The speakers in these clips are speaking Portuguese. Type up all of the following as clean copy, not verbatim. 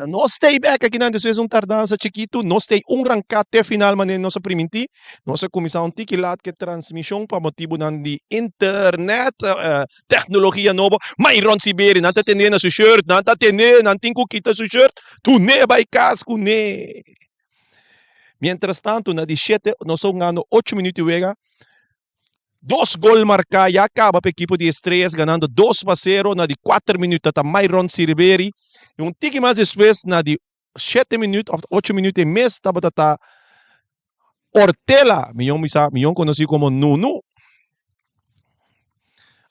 Nós stay back aqui na desvez tardança chiquito, nós stay rancate final manen nossa priminti, nossa comissão tiquilat que transmissão para motivo nan di internet, tecnologia nova, mayroon si Beri, nanta tene na su shirt, nanta tene, nanting ko kita su shirt, tu ne by casco ne. Mientras tanto, na 17, nós somos ganhando 8 minutos e vega, 2 gols marcados, já acaba para a equipe de Estrelas, ganhando 2-0, na de 4 minutos, está Myron Silveri, e tique mais depois, na de 7 minutos, 8 minutos e mês, estava Ortela, milhão conhecido como Nuno.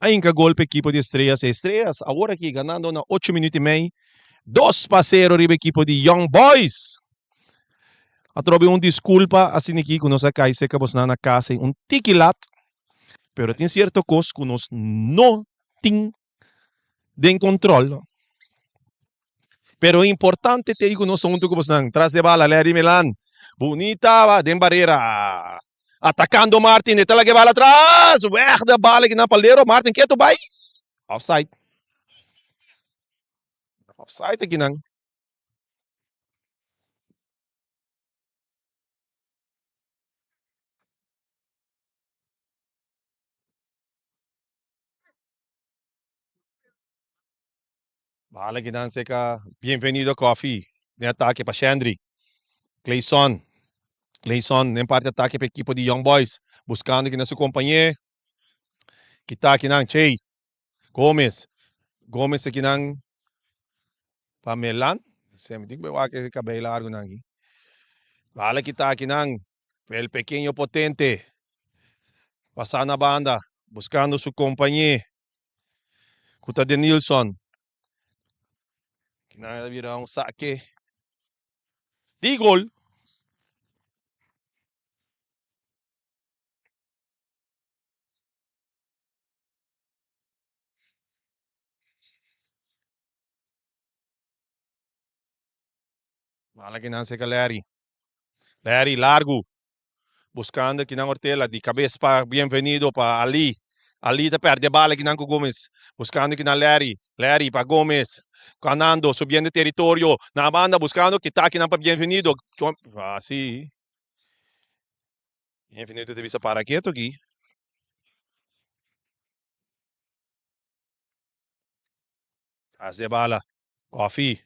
Aí que gol para a equipe de Estrelas, agora aqui, ganhando na 8 minutos e meio, 2-0 para a equipe de Young Boys. Atrobe desculpa, assim aqui, que nós acá, se acabou na casa, tiquilat, pero tem certo coisa que nós não temos de controle. Pero importante te digo, nós somos como nang tras de bala, Larry Milan. Bonita, va, den barreira. Atacando Martin, de talaga bala atrás. Weg de bala que na palero. Martin, que tu vai? Offside. Offside aqui nang. Bala que nang seca. Bem-vindo Coffee. De ataque para Shandry. Clayson. Clayson, em parte ataque para a equipe de Young Boys. Buscando aqui na sua companhia. Que tá aqui nang Che. Gomes. Gomes aqui nang Pamelan. Sempre digo que cabelo largo nang. Bala que tá aqui nang. El pequeño potente. Pasando a banda. Buscando su companhia. Kuta de Nilsson. Kinavira um saque. Di gol. Bala que não se Larry. Larry, largo. Buscando aqui na Ortela. De cabeça para bem-vindo para Ali. Ali te perde a bala aqui na Gomes. Buscando aqui na Larry. Larry para Gomes. Ganando, subindo território. Na banda, buscando que tá aqui na para bem-vindo. Ah, sim. Bem-vindo de vista para quieto aqui. Traz de bala. Coffee.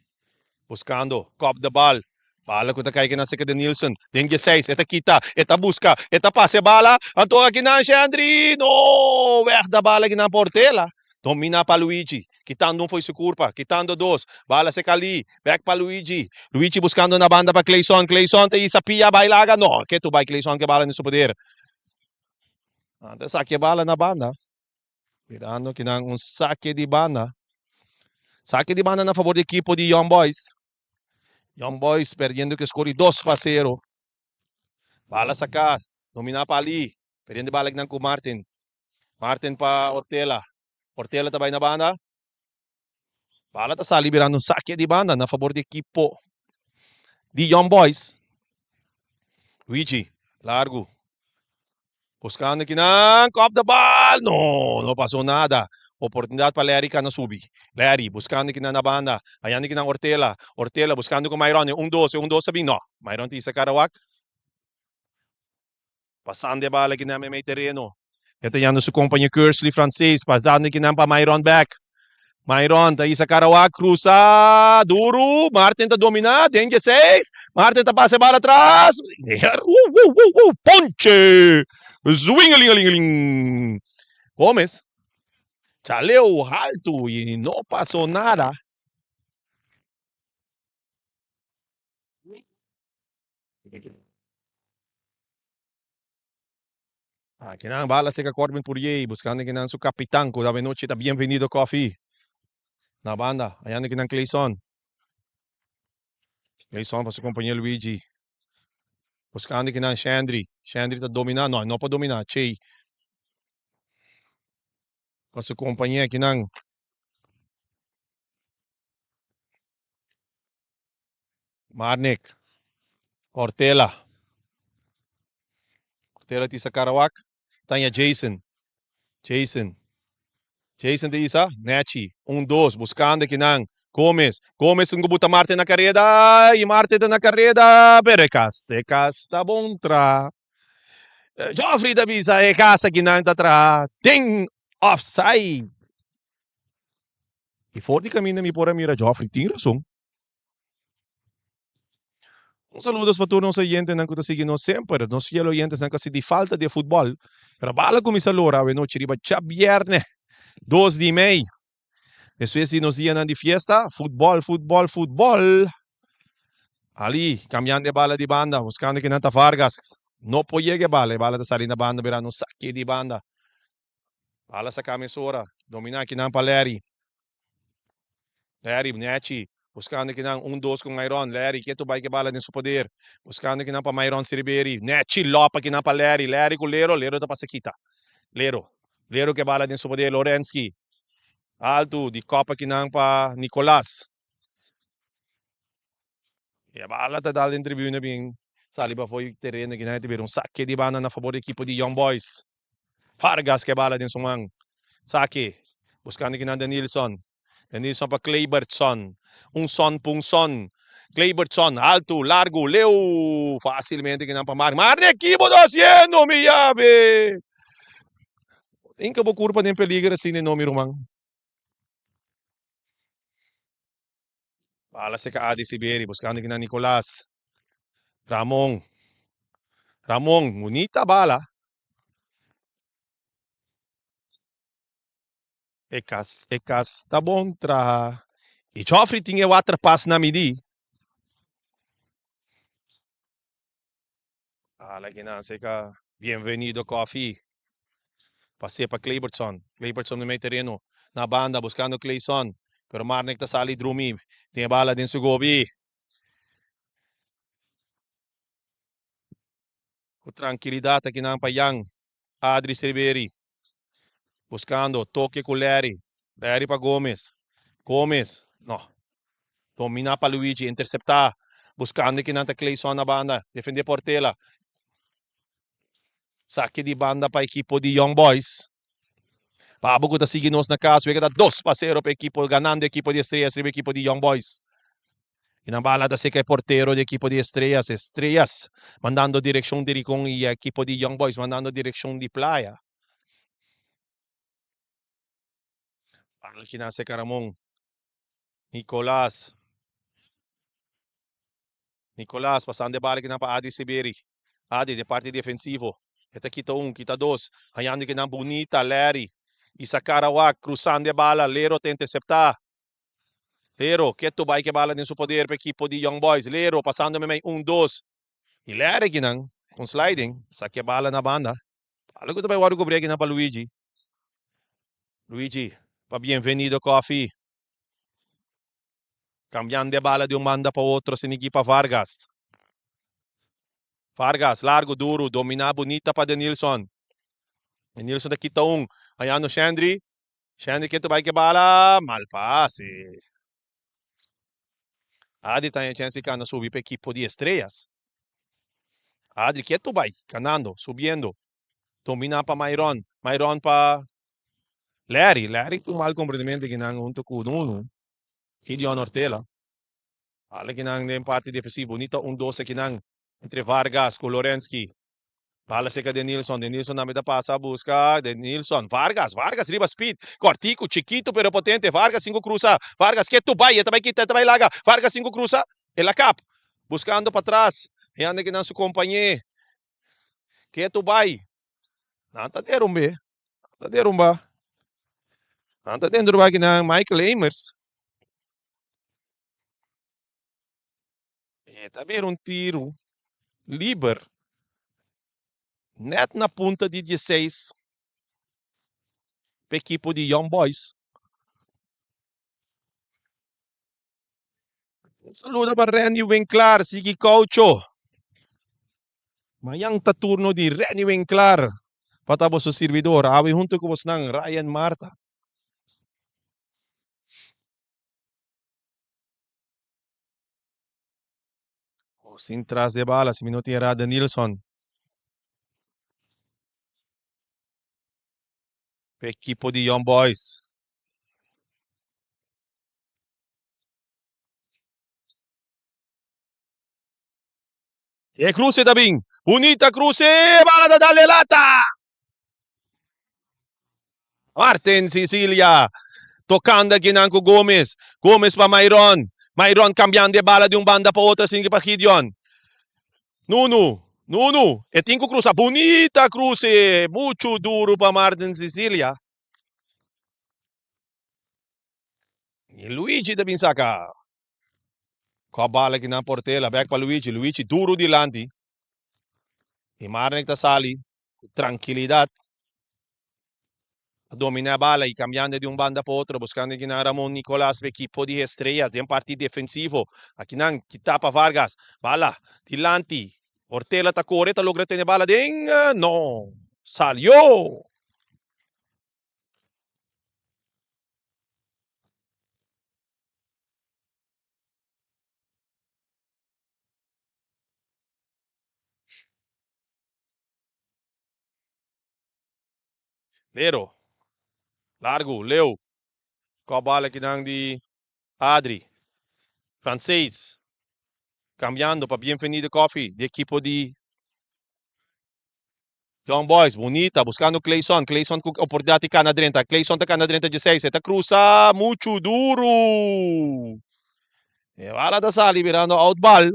Buscando. Cop de bala. Bala ko kay na si de Nilsson. Dengue 6. Eta kita. Eta busca. Eta pase bala. Anto aqui na Andri. No! Verda bala aqui na Portela. Domina para Luigi. Quitando foi sua culpa. Quitando 2. Bala se Cali. Back para Luigi. Luigi buscando na banda para Clayson. Clayson te isa pia bailaga. No. Que tu vai Clayson que bala nisso poder. Ante saque bala na banda. Virando que nang saque de banda. Saque de banda na favor da equipe de Young Boys. Young Boys perdendo que score 2-0. Bala sacar. Dominar para ali. Perdendo bala ng com Martin. Martin para Ortela. Ortela também na banda. Bala tá sa liberando um saque de banda na favor da equipe de Young Boys. Luigi. Largo. Buscando aqui na cop da ball. No, não passou nada. Oportunidade para Larry na subi. Larry buscando aqui na banda. Ayan aqui na Ortela. Ortela buscando com Myron. 1-2 sabi. No. Myron ti sa Karawak. Passando a bala aqui na may terreno. Ito yan sa companhia Kersley francês. Passando aqui na pa Myron back. Myron, tayo sa Karawak. Cruza. Duro. Martin ta domina. Dengue 6. Martin ta pasa bala atrás. Ponche. Zwingelingelingeling. Gomes. Chaleo alto y no pasó nada. Kinang bala si Corbin Poirier buscando kinang su capitán ko dave noche ta bienvenido Coffee. Na banda, ayan kinang Clayson. Clayson pa su compañero Luigi. Buscando kinang Shandry. Shandry ta domina, no pa domina, Che. Pa su compañía kinang Marnik. Ortela. Ortela ti sa Karawak. Tanya Jason. Jason. Jason de Isa, Nechi, 1-2, buscando aqui não. Gomes ang gubuta Marte na kareda, e Marte na kareda, pero Ecas, tá bom tra. Joffrey da Visa, Ecas, ginang tatra, ding, offside. E for di kami na mi pora mira Joffrey, tem razão. Saludos para todos os oyentes que nos siguen sempre, nos fiel oyentes que de falta de futebol. Pero bala com essa lora, we no chiriba cha viernes, 2 de maio. Después si nos días de fiesta, fútbol. Ali, cambiando de bala de banda, buscando que nanta Vargas. No puede llegar bala de salir na banda, verá, no saque de banda. Bala sa camisora, domina que não para Larry, Nechi, buscando que não 1-2 com Myron. Larry, que tu vai que bala nesse poder. Buscando que não para Myron Siriberi. Nechi, lopa que não para Larry. Larry com Lero tá para Sequita. Lero que bala nesse poder. Lorensky. Alto, de Copa que não para Nicolás. E a bala tá dando em tribuna bem. Saliba foi terreno que não tiver saque de banda na favor da equipe de Young Boys. Vargas que bala nesse sumang. Saque. Buscando que não Denilson. Denilson para Claybertson. Pung son. Claybertson, alto, largo, leu. Facilmente que não para Marne equipo haciendo, mi llave. Tem que curva de peligro assim de nome romang. Bala se ka Adi Siberi, buscando que na Nicolás. Ramon, bonita bala. Ecas, tá bom tra. E Joffrey tinha outra pass na midi. Bala que na seca. Bienvenido Coffee. Passei para Claybertson no meio terreno. Na banda, buscando Clayson. Pero Marnek tá sali Drumi. Tem bala din sa Gobi. Com tranquilidade aqui na Payang. Adri Silveri. Buscando, toque com Larry. Larry para Gomes. No. Domina para Luigi, interceptar. Buscando que nanta Clayson na banda. Defender Portela. Saque de banda para a equipe de Young Boys. Bago tá seguindo nos na casa. Wega 2-0 para a equipe, ganando a equipe de Estrellas, a equipe de Young Boys. Inambala da seca portero de equipo de Estrellas, mandando direção de Ricon e equipo de Young Boys, mandando direção de Playa. Para que nasa Caramon. Nicolás, passando de bala que na pa Adi Siberi. Adi, de parte defensivo. Esta kita 1, kita 2. Hayando que na bonita, Larry. Isa Karawak, cruzando de bala, Lero te interceptar. Lero, que tu vai que bala din su poder para equipo de Young Boys. Lero, passando may 1-2. E Larry ginang, com sliding, saque a bala na banda. Alam ko ito ba yung waru na pa Luigi? Luigi, pa bienvenido Coffee. Cambiando de bala de um banda para outro, sin equipa Vargas. Vargas, largo, duro, domina bonita para Denilson. Denilson da kita Ayano Shandry. Shandry que tu vai que bala, mal passe. Adi tem a chance que anda subir para equipo de Estrellas. Adri, que tu vai, ganando, subiendo. Domina para Myron. Myron para Larry tu mal compreendimento que nang unto kuno. Gideon Ortela. Ala kinang din parte defensivo. Bonito 1-12 kinang entre Vargas com Lorensky. Bala se ka Denilson na meta passa, busca Denilson. Vargas, riba speed. Cortico, chiquito pero potente. Vargas 5 cruza. Vargas, que tu vai, também kita, também laga. Vargas 5 cruza. Ela cap. Buscando para trás. Yan na kinang su companhia. Que tu vai. Nanta derum be. Nanta derum ba. Nanta dentro ba kinang Michael Amers. Também um tiro livre, net na punta de 16 para a equipe de Young Boys. Um saludo para Renny Winklar, sige coacho. Mayang taturno de Renny Winklar. Patapos sa servidor, awi junto ko was ng Ryan Marta. Sin tras de balas, minuto era Denilson. Equipo de Young Boys. E cruce também. Bonita cruce. Bala da dale lata. Martin Sicilia. Tocando ginang ko Gomez. Gomez pa Mayron. Mayron cambiando de bala de um banda para outra assim para Gideon. Nuno. Nuno. E cinco cruza. Bonita cruce. Muito duro para Martin Sicilia. E Luigi da Binsaka. Com a bala aqui na Portela. Back para Luigi. Luigi duro de lante. E Marnik ta sali. Tranquilidade. Domina a bala e cambiando de um banda para outro, buscando aqui na Ramon Nicolás, equipo de estrelas, de um partido defensivo. Aqui não, que tapa Vargas. Bala, Tilanti. Ortela ta corre, ta logra ter bala ding. Não. Salió. Lero. Largo, Leo. Com a bala aqui não de Adri. Francês. Cambiando para Bienvenido Coffee, de equipo de Young Boys, bonita, buscando Clayson. Clayson com oportunidade cá na direita. Clayson tá cá na direita de 6. Está cruza, muito duro. E bala da Sali virando outball.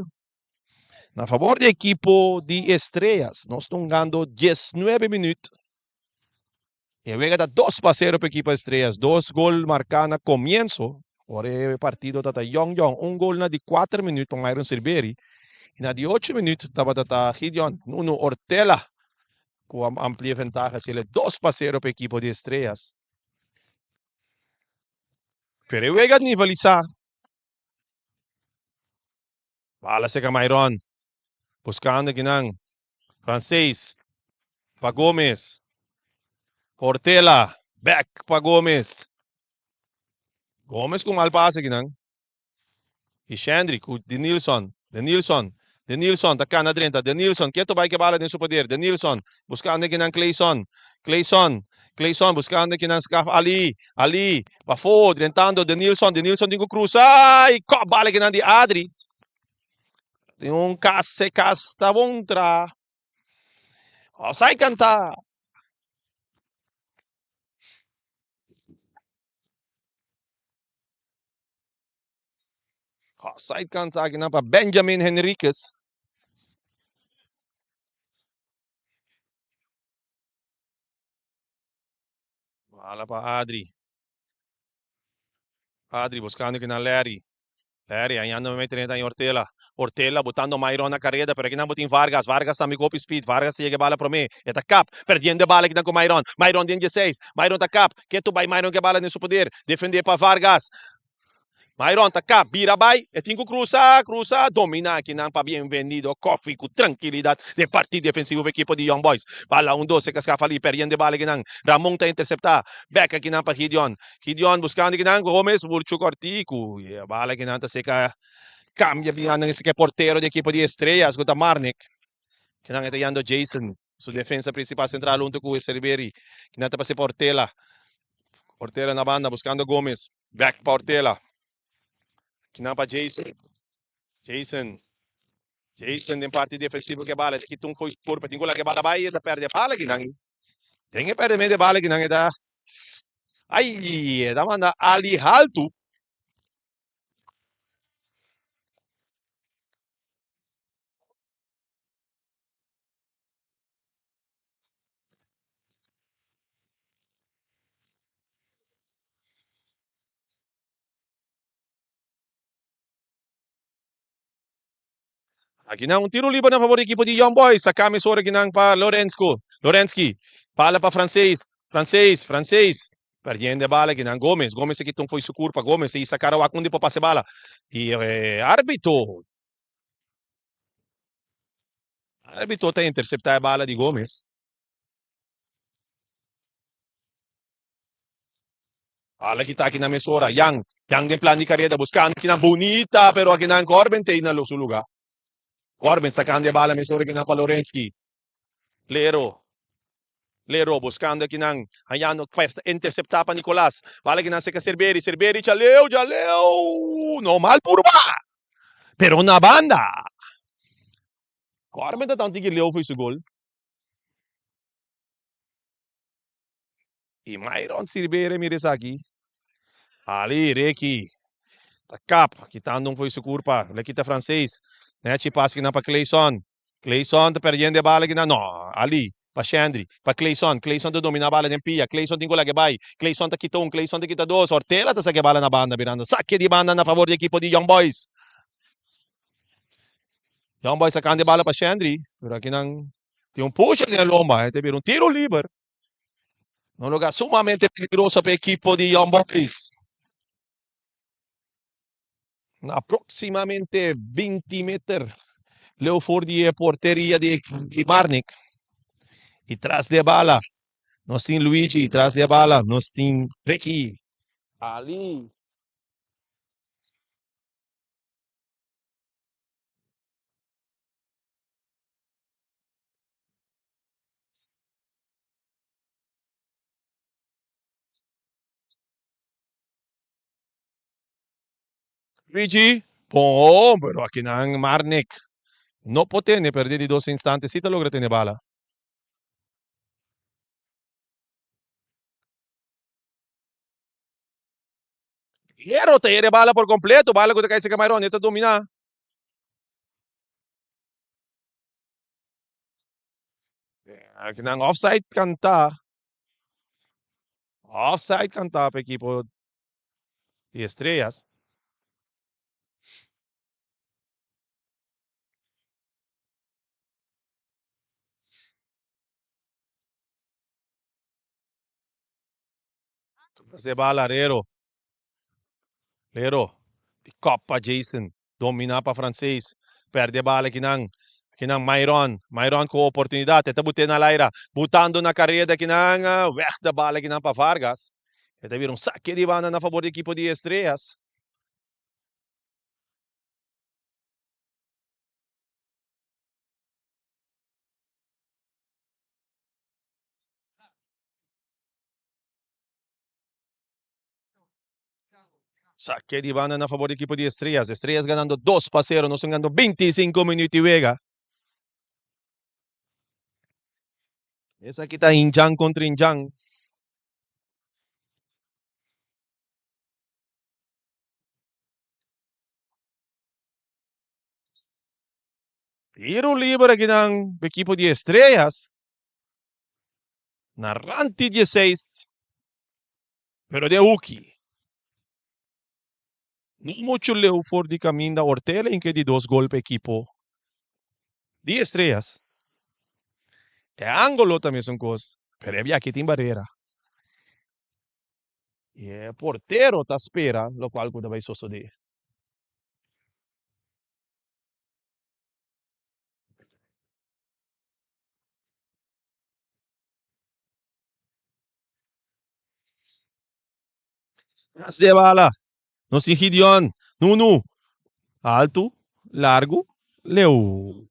A favor do equipo de estrelas. Nós estamos ganhando 19 minutos. E luego da 2-0 para o equipo de estrelas. 2 gols marcados no comienzo. Por el partido está Young. Gol na de 4 minutos para Myron Silveri. E na de 8 minutos estava Gideon Nuno Ortela. Com amplia ventaja. Se ele 2-0 para o equipo de estrelas. Pero luego de nivelizar. Bala se Myron. Buscando aqui não. Francês. Para Gomes. Ortela. Back para Gomes. Gomes com mal passe aqui não. E Shandri com Denilson. Denilson tá cá na direita. Denilson. Quieto vai que bala tem seu poder. Denilson. Buscando aqui não Clayson. Clayson buscando aqui não Scaf. Ali. Bafo. Tentando Denilson tem que cruzar. E bala aqui não de Adri. Tem casta bontra. Sai cantar. Side cantar aqui não para Benjamin Henriquez. Bala para Adri. Adri buscando aqui na Larry. Aí anda me metendo em Ortela. Ortela botando Mayron na carreira, pero aqui não botem Vargas. Vargas tá me golpe speed. Vargas chega bala para mim. Eta cap, perdendo a bala aqui com Mayron. Mayron dentro de 6. Mayron tá cap. Que tu vai Mayron que bala nesse poder. Defender para Vargas. Mayron tá cap, vira vai. E tem que cruzar. Domina aqui não para bem-vindo. Coffee com tranquilidade. De partido defensivo do equipo de Young Boys. Bala 1-2, se cascafa ali, perdendo a bala aqui não. Ramon tá interceptar. Back aqui não para Gideon. Gideon buscando aqui não. Gomes, Burcho Cortico. E a bala aqui não tá seca. Cambia bien esse que é porteiro de equipo de estrelas, com Marnik. Que não está yendo Jason, sua defesa principal central, junto com o Cerveri. Que não está para ser Portela. Portela na banda, buscando Gomes. Back para Portela. Que não para Jason. Jason em parte defensiva que bala. Que tum foi corpo, tem que bala vai, ele perde a bala que não. Tem que perder a bala que não está. Ai, da manda ali alto. Aqui não, tiro livre na favor da equipe de Young Boys. Sa camisora aqui não para Lorenzki. Bala para Francês. Perdendo a bala aqui não. Gomes aqui então foi sucur para Gomes. E sacaram a cundi para passe bala. E árbitro. Árbitro está interceptar a bala de Gomes. Bala que está aqui na mesura. Yang de plan de carreira. Buscando aqui na bonita. Pero aqui não Corben tem na seu lugar. Corben sacando a bala mesura aqui na para Lorenzki. Lero buscando aqui nang hayano interceptar para Nicolas. Bala que não se Cerveri já leu. Normal por ba. Pero na banda. Carmen tá tanto que leu foi o gol. E Myron Silveira mires aqui. Ali, Reiki. Tá capa, que tá andando foi o curpa. Aqui tá francês. Né, te passa aqui na pra Clayson. Clayson tá perdendo a bola aqui na. Não, ali. Para Shandri, para Clayson, Clayson tá domina a bola de pia, Clayson tem que vai, Clayson tá quitão, Clayson tá quita dois, Ortela tá saque a bola na banda, Miranda, saque de banda na favor do equipo de Young Boys. Young Boys sacando a bola para Shandri, pero aqui não tem um push ali na lomba, teve um tiro livre. Um lugar sumamente peligroso para a equipe de Young Boys. Aproximadamente 20 metros, leu for de porteria de Marnik. E traz de bala, nós tem Luigi, traz de bala, nós tem Ricky. Ali. Luigi, bom, pero aqui não Marnik. No potene perder de 2 instantes si te logra tener bala. Hierro te hiere bala por completo, bala que te cae ese camarón, esto domina. Aqui nang offside kanta. Offside kanta para equipo de estrellas. De bala, Lero. De Copa Jason. Domina para francês. Perde bala que nang Myron. Myron com oportunidade. Esta bute na Laira. Butando na carreira que nang da bala que nang para Vargas. Esta vira um saque de banda na favor do equipo de estrelas. Saque de banda na favor do equipo de Estrellas. Estrellas ganando 2-0. Nós estamos ganhando 25 minutos e vega. Essa aqui está Injang contra Injang. Tiro livre aqui ng equipo de Estrellas. Narrante 16. Pero de Uki. Não muito leu for de caminho da Ortela em que de 2 gols para equipo de Estrellas. É ângulo também são coisas. Pero é aqui tem barreira. E é porteiro tá espera, lo qual coisa vai suceder. As de bala. Nos tem Gideon. Nunu. Alto. Largo. Leu.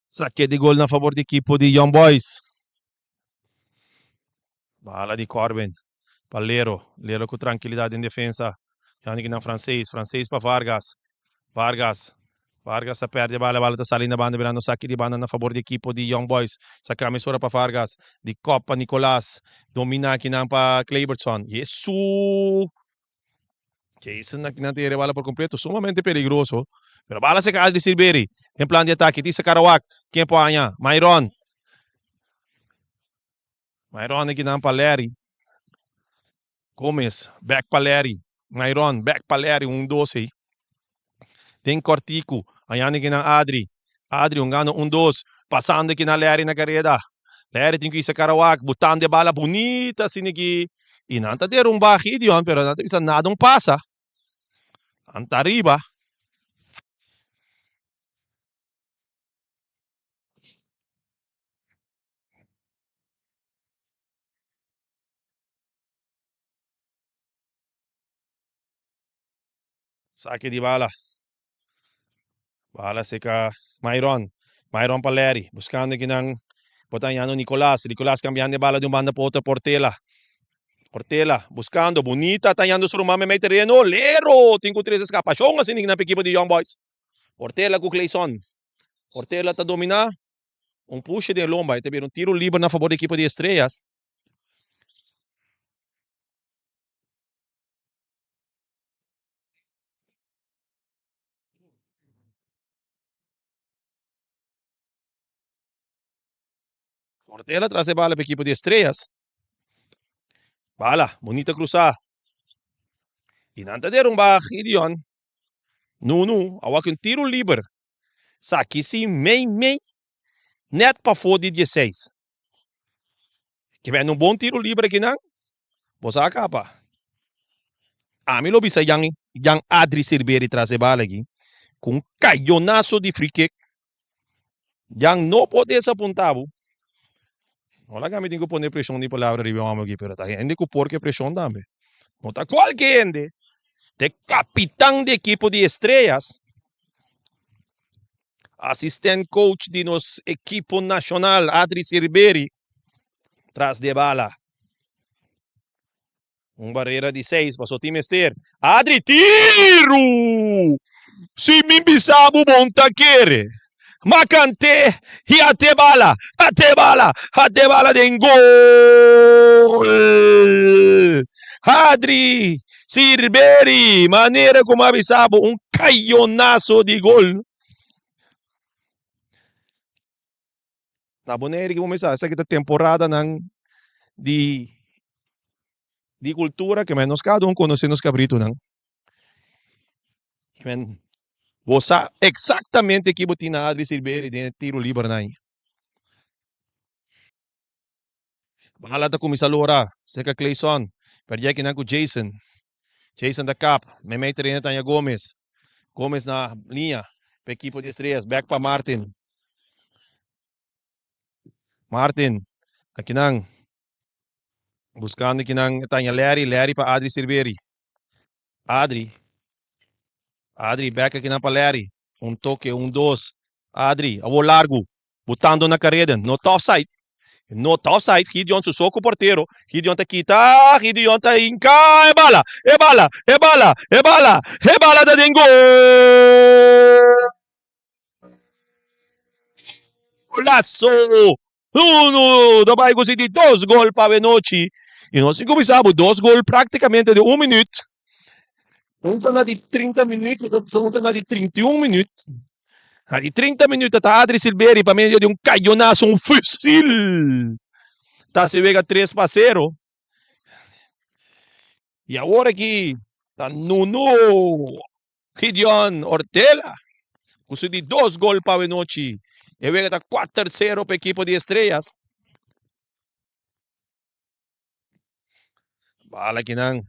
Saque de gol na favor da equipe de Young Boys. Bala de Corbin. Para Lero com tranquilidade em defesa. Yannick na francês. Francês para Vargas. Vargas se perde a bola está saindo da banda, virando saque de banda na favor da equipe de Young Boys. Saca a emissora para Vargas. De Copa Nicolás. Domina aqui para Claybertson. Isso! Que isso na tira a bola por completo. Sumamente perigoso. Pero bala se cae de Silveri. Em plano de ataque. Tisa Karawak. Quem pode ganhar? Myron. Myron aqui para Larry. Gomes. Back para Larry. Myron. Back para Larry. 1-12. Tem Cortico. Ayan aqui na Adri. Adri, gano 1-2. Passando aqui na Larry na carreira. Larry tem que ir sa Karawak. Butando de bala bonita. Sinigi. E não está ter bakid yun. Pero não está nadong pasa. Anta arriba. Saque de bala. Bala seca Myron. Myron Paleri. Buscando aqui ng Botanyano Nicolas. Nicolas cambiando de bala de banda para outra Portela. Portela, buscando, bonita, tallando su rumame may terreno, Lero, 5-3 escapasyon, as inig na equipo de Young Boys. Portela com Clayson. Portela tá dominar, push de lomba, e teve tiro livre na favor da equipe de Estrelas. Portela traz a bala para a equipe de Estrelas. Bala, bonita cruzar. Inantaderon ba, Gideon? Nuno, awak yung tiro libre. Sa kisi may net pa 4-16. Kaya nung bom tiro libre kinang, bosa ka pa. Ami lo bisa yang Adri Silveri tras a bala aqui. Com caionaço de free kick. Yang no pode sa puntabo. Wala kami din ko poner pressyon di palabra rin yung mga pero tayo. Hindi ko por que pressyon dami. Nota qualquer ende. De capitão de equipo de Estrelas. Assistant coach de nos equipo nacional, Adri Silveri. Tras de bala. Barreira de 6, passou o time Ester. Adri, tiro! Si Mimbisabo Montaquere. Macante e até bala de gol. Adri Silveri, maneira como avisava, caionaço de gol. Na bonera que vamos essa temporada de cultura que menos cada conhece nos cabrito não. Você exatamente que botina Adri Silveri de tiro livre não. Bahala ta kumisalura. Seka Clayson. Perdia que com Jason. Jason da Cap. May treina tanya Gomes. Gomes na linha. Para equipo de Estrelas. Back para Martin. Martin. Aqui nang. Buscando aqui nang tanya Larry. Larry para Adri Silveri. Adri. Back aqui nang para Larry. Toque, 2. Adri. Awo largo. Botando na carrera. No offside. No offside, Gideon susoko o porteiro. Gideon tá quita, Gideon tá inca, é bala da Dengo. Golaço! Da bairro de 2 gols para a noite. E nós começamos 2 gols praticamente de 1 minuto. Um tá de 30 minutos, outro tá de 31 minutos. De 30 minutos tá Adri Silveri para meio de caionaço, fuzil. Tá se vega 3-0. E agora aqui tá Nuno Gideon Ortela. Com de 2 gols para a noite. E vega tá 4-0 para a equipe de Estrelas. Bala aqui não.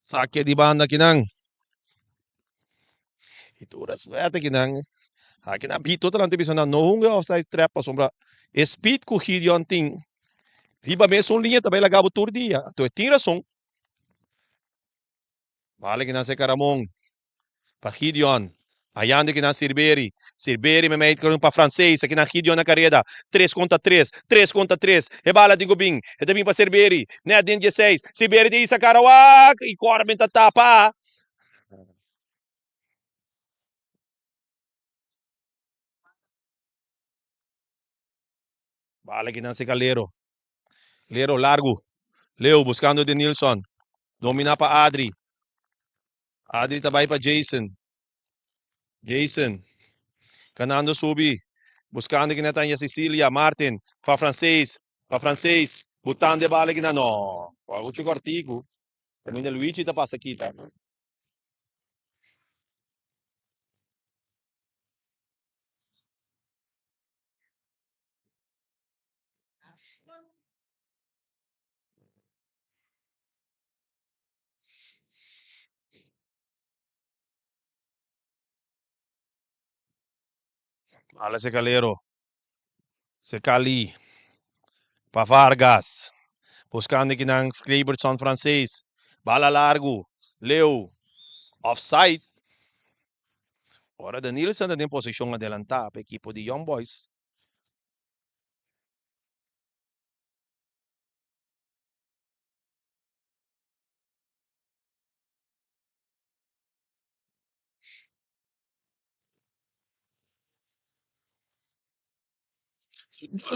Saque de banda aqui não. E tu respeita aqui não. Aqui na bito tá na televisão não hunga offside trap pa sombra. Speed com Gideon ting. Riba mesmo linha também lagabo tur dia. Tu tira som. Bala aqui na se Caramon. Pa Gideon. Ayande aqui na Silveri. Silveri me mete para francês. Aqui na Gideon na carreira. 3-3. E bala de Gubin. E também para Silveri. Né dentro de 6. Silveri de Isa Carawak. E Corbin tá tapa. Bala aqui na se Calero. Lero largo. Leo buscando de Nilson. Domina para Adri. Adri tabay para Jason. Canando subi. Buscando que Netanya Cecilia. Martin. Para francês. Botando de bala aqui na no. O chico artigo. Também Luigi tá passa aqui, tá? Ala se Calero. Se Cali. Para Vargas. Buscando aqui na Cleberson francês. Bala largo. Leo. Offside. Ora Danilson na tem posisyon adelantada para equipo de Young Boys.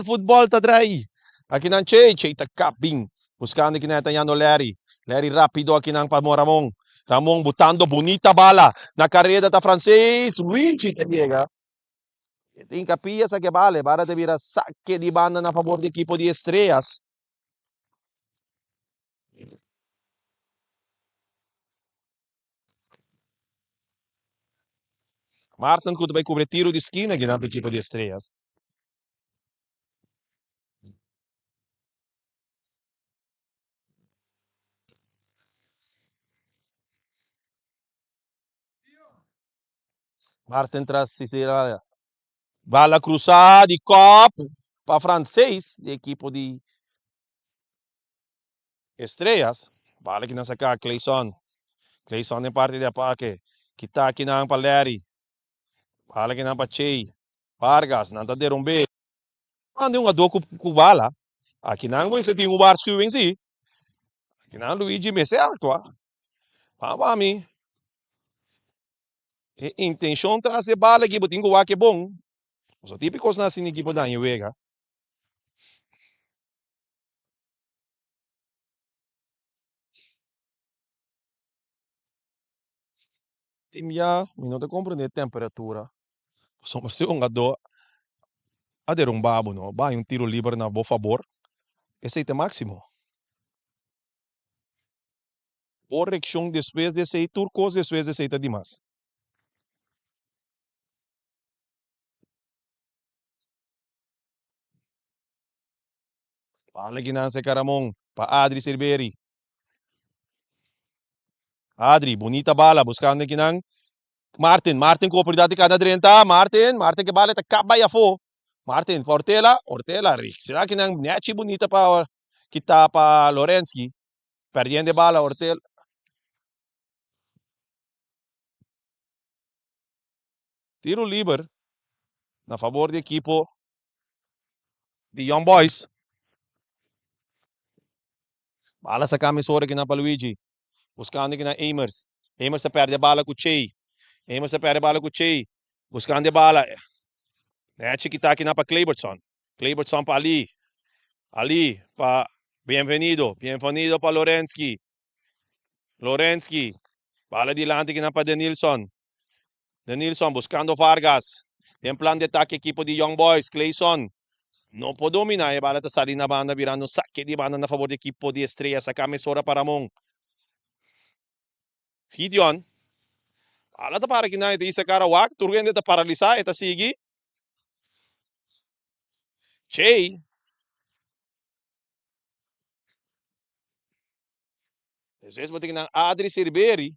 Football ta drai. Aqui não Che ta caping. Buscando aqui na Tanyano Larry. Larry rápido aqui na Pamoramong. Ramon botando bonita bala na carreira da francês. Luigi que llega. Tem capilla sa que vale. Para te vira saque de banda na favor do equipo de Estrelas. Martin que vai cobrir tiro de esquina aqui na equipo de Estrelas. Martin traz se bala cruzada de copo para francês de equipo de Estrelas. Bala que nasa ka Clayson. Clayson em parte de ataque. Kita aqui na Paleri. Bala que na Pachei. Vargas, nanta derumbe. Ande um ador com bala. Aqui na você tem um barco em si. Aqui na Luigi Messi actua. Para mim. Intenção traz de bala aqui, botinho o que bom. Os típicos na sin equipo da Iwega. Tim já, não te compreende temperatura. Só para ser um ador. Ader um babo, não. Vai um tiro livre na boa favor. Esse é o máximo. Correção depois de ser turcos, depois de ser demais. Fala que nasa Caramon. Pa Adri Silveri. Adri, bonita bala. Buscando aqui nang. Martin com oportunidade de cada 30. Martin que bala tá cabaya fo. Martin, Ortela, Rick. Será que nang nechi bonita pa kita pa Lorensky. Perdendo bala, Ortela. Tiro livre. Na favor do equipo de Young Boys. Bala sa camisora aqui na pa Luigi. Buscando aqui na Amers. Amers se perde a bala com o Che. Amers se perde a bala com o Che. Buscando a bala. Nechi que tá aqui na pa Claybertson. Claybertson pa Ali. Ali pa Bienvenido. Bienvenido pa Lorensky. Lorensky. Bala dilante aqui na pa Denilson. Denilson buscando Vargas. Tem plan de ataque equipo de Young Boys. Clayson. Não pode dominar. E bala tá sali na banda virando saque de banda na favor do equipo de Estrela. Sa camisora para Mong. Gideon. Bala tá para que na iti sa karawak. Turgen de tá paralisa. Eta sige. Che. Después boting ng Adri Silveri.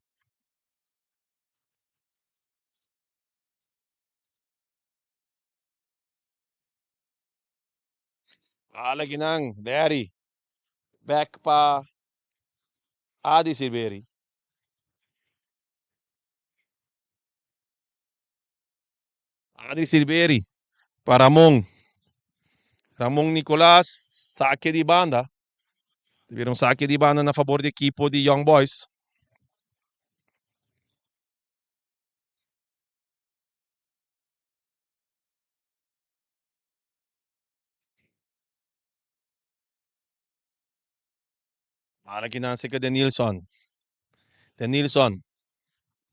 Bala ginang Larry. Back pa Adri Silveri. Adri Silveri. Para Ramon Nicolas. Saque de banda. Tiveram saque de banda na favor do equipo de Young Boys. Para que não seca Denilson. Denilson.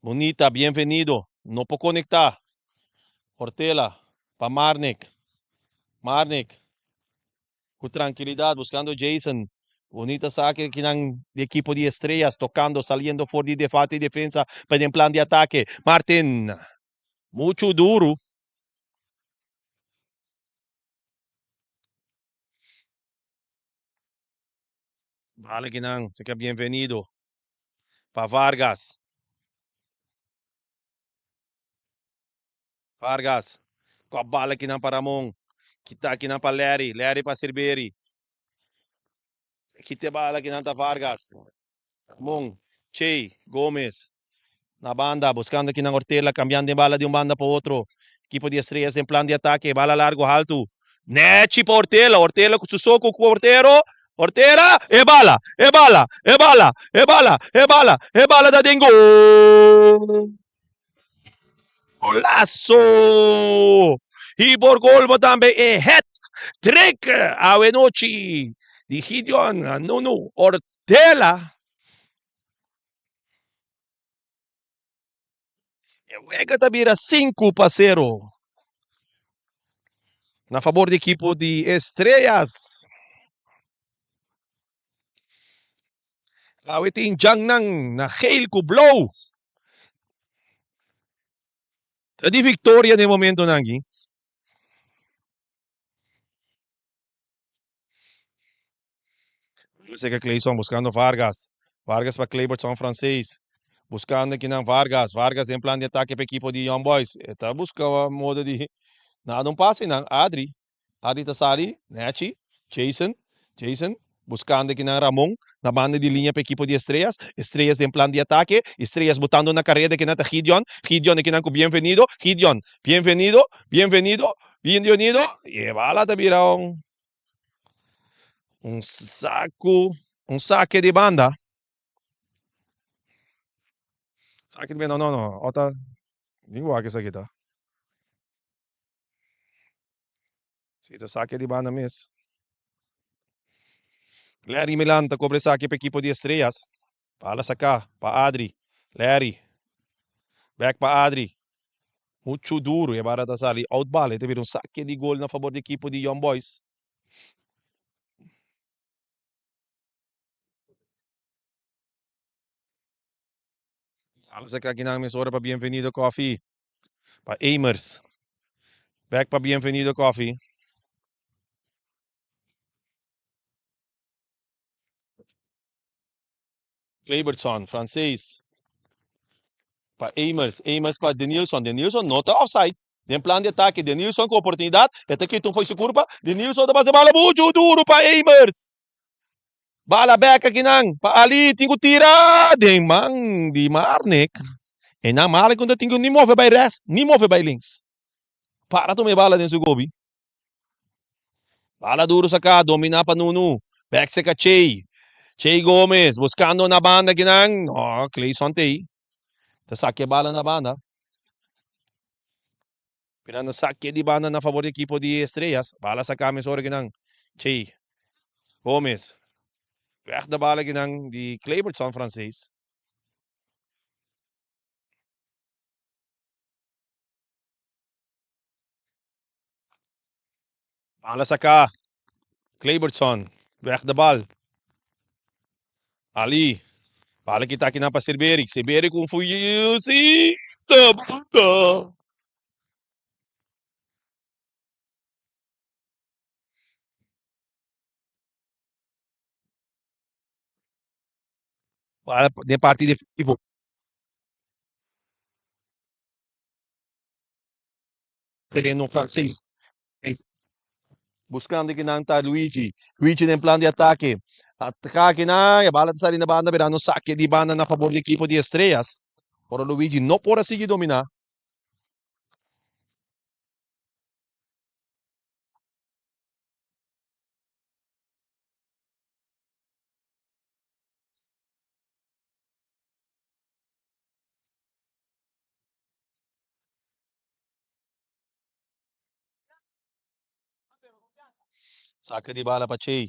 Bonita, bienvenido. No puedo conectar. Ortela. Pa Marnik. Marnik. Com tranquilidade, buscando Jason. Bonita saque aqui de equipo de Estrellas, tocando, saliendo for de defate y defensa, para en plan de ataque. Martin, mucho duro. Vale que não, seja bienvenido. Para Vargas. Vargas. Com a bala aqui não para Ramon. Que tá aqui não para Larry. Larry para Silveri. Que te bala aqui não para Vargas. Mong. Che. Gomes. Na banda, buscando aqui na Ortela, cambiando de bala de um banda para outro. Equipo de Estrelas em plano de ataque, bala largo, alto. Nechi para Ortela, Ortela com o soco com o porteiro. Ortera, e bala, e bala, e bala, e bala, e bala, e bala da Dengo. Golaço! E por gol mo também é hat-trick ao Enochi de Gideon Nuno Ortela. Vega Tabira 5-0 na favor do equipo de Estrelas. Awitin Jiangnan na Hale ko blow. Di victoria no momento nangi. Sei que Clayson buscando Vargas. Vargas para Claybertson francês. Buscando aqui na Vargas. Vargas em plano de ataque para a equipe de Young Boys. Está buscando a moda de nada um passe não. Adri. Adri Tassari. Nechi. Jason. Jason. Buscando aqui na Ramon, na banda de linha para a equipe de Estrelas. Estrelas em plano de ataque. Estrelas botando na carreira aqui na Gideon. Gideon aqui na Bienvenido. Gideon. Bienvenido. Bienvenido. Bienvenido. E bala tá virão um saque de banda. Saque de banda, não, não. Outra, igual que isso aqui, tá? Sim, tá saque de banda mesmo. Larry Milan, tá cobre saque para a equipe de Estrelas. Fala sacar para Adri. Larry. Back para Adri. Muito duro. E barata sali. Outball. Teve um saque de gol na favor da equipe de Young Boys. Fala sacar aqui na emissora para Bienvenido Coffee. Para Amers. Back para Bienvenido Coffee. Claybertson, francês. Para Amers. Amers para Denilson. Denilson não está offside. Tem plano de ataque. Denilson com oportunidade. Até que tu foi se curva. Denilson da base bala muito duro para Amers. Bala back aqui não. Para ali. Tingo tira. De man. De Marnik. E na mala quando tingo ni move by res. Ni move by links. Para tu me bala dentro do gobi. Bala duro saca. Domina para Nuno. Back sa Che. Che Gomez. Buscando na banda aqui não. Oh, Clayson Tay. Tá saque bala na banda. Pirando saque de banda na favor do equipo de Estrelas. Bala sa camisora ginang Che Gomez. Weg da bala ginang di Claybertson francês. Bala sa ka. Claybertson. Weg da bal. Ali. Bala kita aqui na pa Silberic. Silberic com fuyo. Si. Puta. Bala de parte defensivo. Terreno francês. Buscando aqui na Luigi. Luigi em plano de ataque. Ataque na. A bala tá saindo da banda. Virando saque de banda na favor do equipo de Estrelas. Para Luigi não pode seguir dominar. Saque de bala para Che.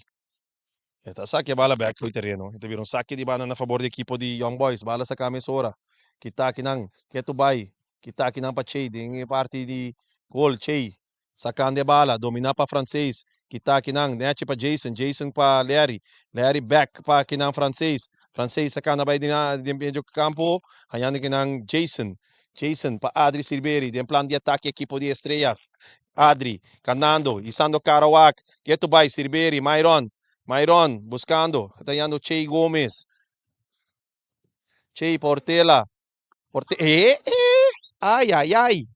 Ito, saque a bala back to terreno. Ito viram saque de bala na favor da equipo de Young Boys. Bala sa camisora. Kita aqui ng Ketubay. Kita aqui ng pa Che. Dingi parte de gol Che. Sacando de bala. Domina pa francês. Kita aqui ng Neche pa Jason. Jason pa Larry. Larry back pa aqui ng francês. Francês sacando bay de medio campo. Hayaan aqui ng Jason. Jason pa Adri Silveri. Den plan de ataque equipo de Estrellas. Adri, Canando, Isando Carawak, Ketubay, Silveri, Myron. Myron buscando, atacando Che Gomes. Che Portela. Ay, ay, ay.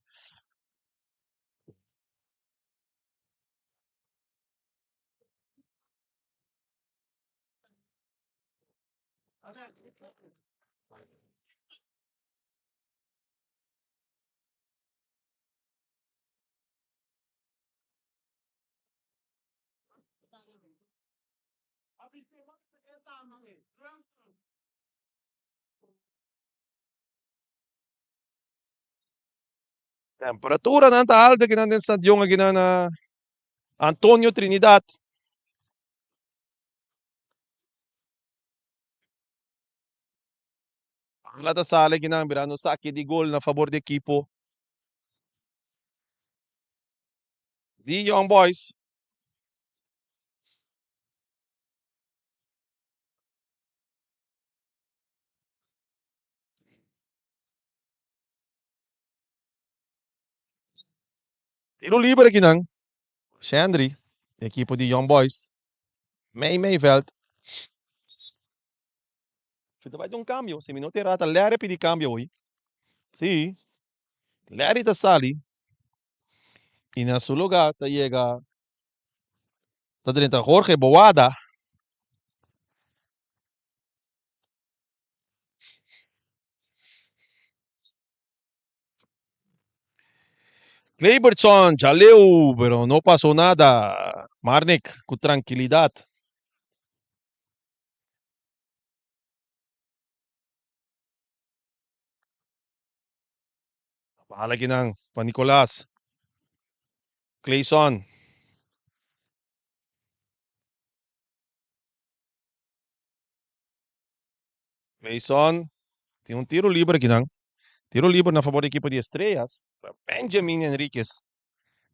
Temperatura ng taal de ginan stadyon nga ginana Antonio Trinidad. Ang lata sale ginang birano sa di gol na favor de equipo. Di Young Boys. Tiro libre ginang Shandri, equipo de Young Boys. May Mayveld. Kita vai de cambio. Se minuto errata, Larry pedi cambio hoy. Sí. Larry da sali. Y na su lugar te llega Jorge Boada. Claybertson, jaleu, pero no pasó nada. Marnik, con tranquilidad. Bahala ginang pa Nicolas. Clayson. Clayson. Tem tiro libre ginang. Tiro libre na favor da equipe de Estrellas. Benjamin Enriquez.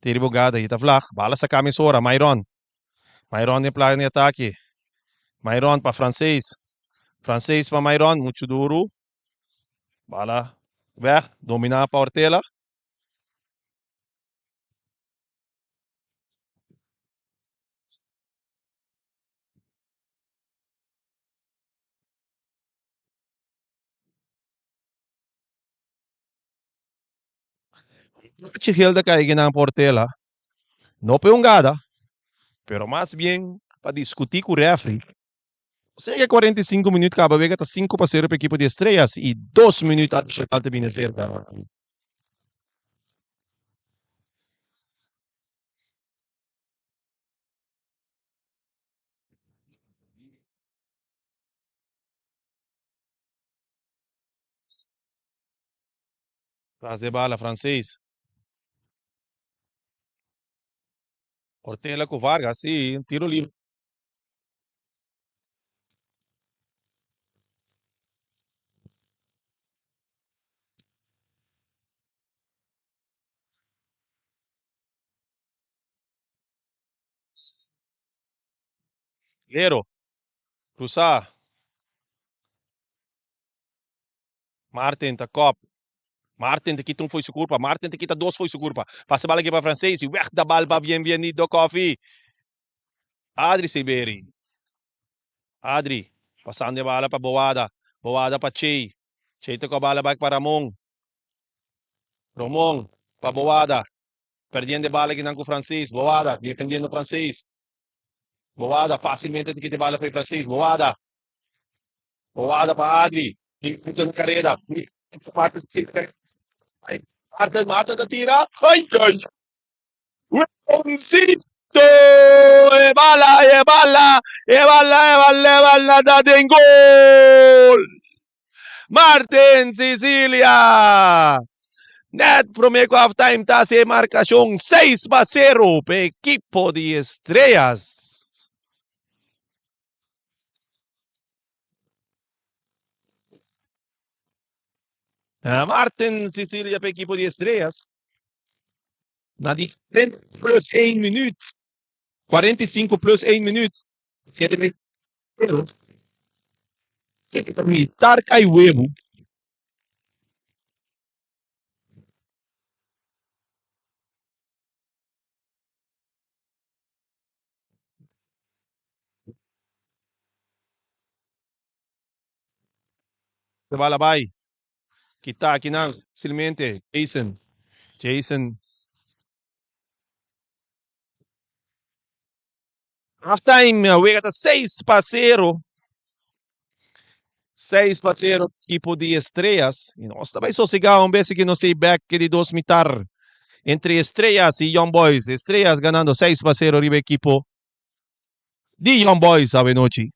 Tiro bugada, ita vlak. Bala sa camisora, Myron. Myron em plano de ataque. Myron para francês. Francês para Myron, muito duro. Bala. Weg, dominar para Ortela. Chihilda kay ginang Portela. No peungada, pero mais bien para discutir com o referee. Sei que 45 minutos acaba vega tá 5-0 para a equipe de Estrelas e 2 minutos adicional de Mineserta. Trazer bala francês. Ortela com Vargas, sim, tiro livre. Lero, cruzar. Martin, tá cop. Martin, te quita foi sua culpa. Martin, te quita dois foi sua culpa. Passa a bola aqui para francês e weg da bola para bienvenido coffee. Adri Siberi. Adri, passando a bola para Boada. Boada para Che. Che tocou a bola back para Ramon. Ramon, para Boada. Perdendo a bola aqui com o francês. Boada, defendendo o francês. Boada, facilmente te quita a bola para o francês. Boada. Boada para Adri. Puta na carreira. Mata da tira. Ai, ai. Leoncito! E bala, e bala, e bala, e bala, e bala, date in gol! Martin Sicilia! Net promeco half time ta se marcación 6-0 para equipo de Estrellas. Martin Sicilia para equipo de Estrellas. Na die 20 plus 1 minuut. 45 plus 1 minuut. 7 minutos. Tarca e huevo. Se bala vai. Kita aqui na facilmente. Jason. Jason. Halftime, wega 6-0. 6-0, equipo de Estrellas. E nós também sossegar vez que não sei back de 2 mitar. Entre Estrellas e Young Boys. Estrellas ganando 6-0 arriba equipo The Young Boys, sabi Nochi.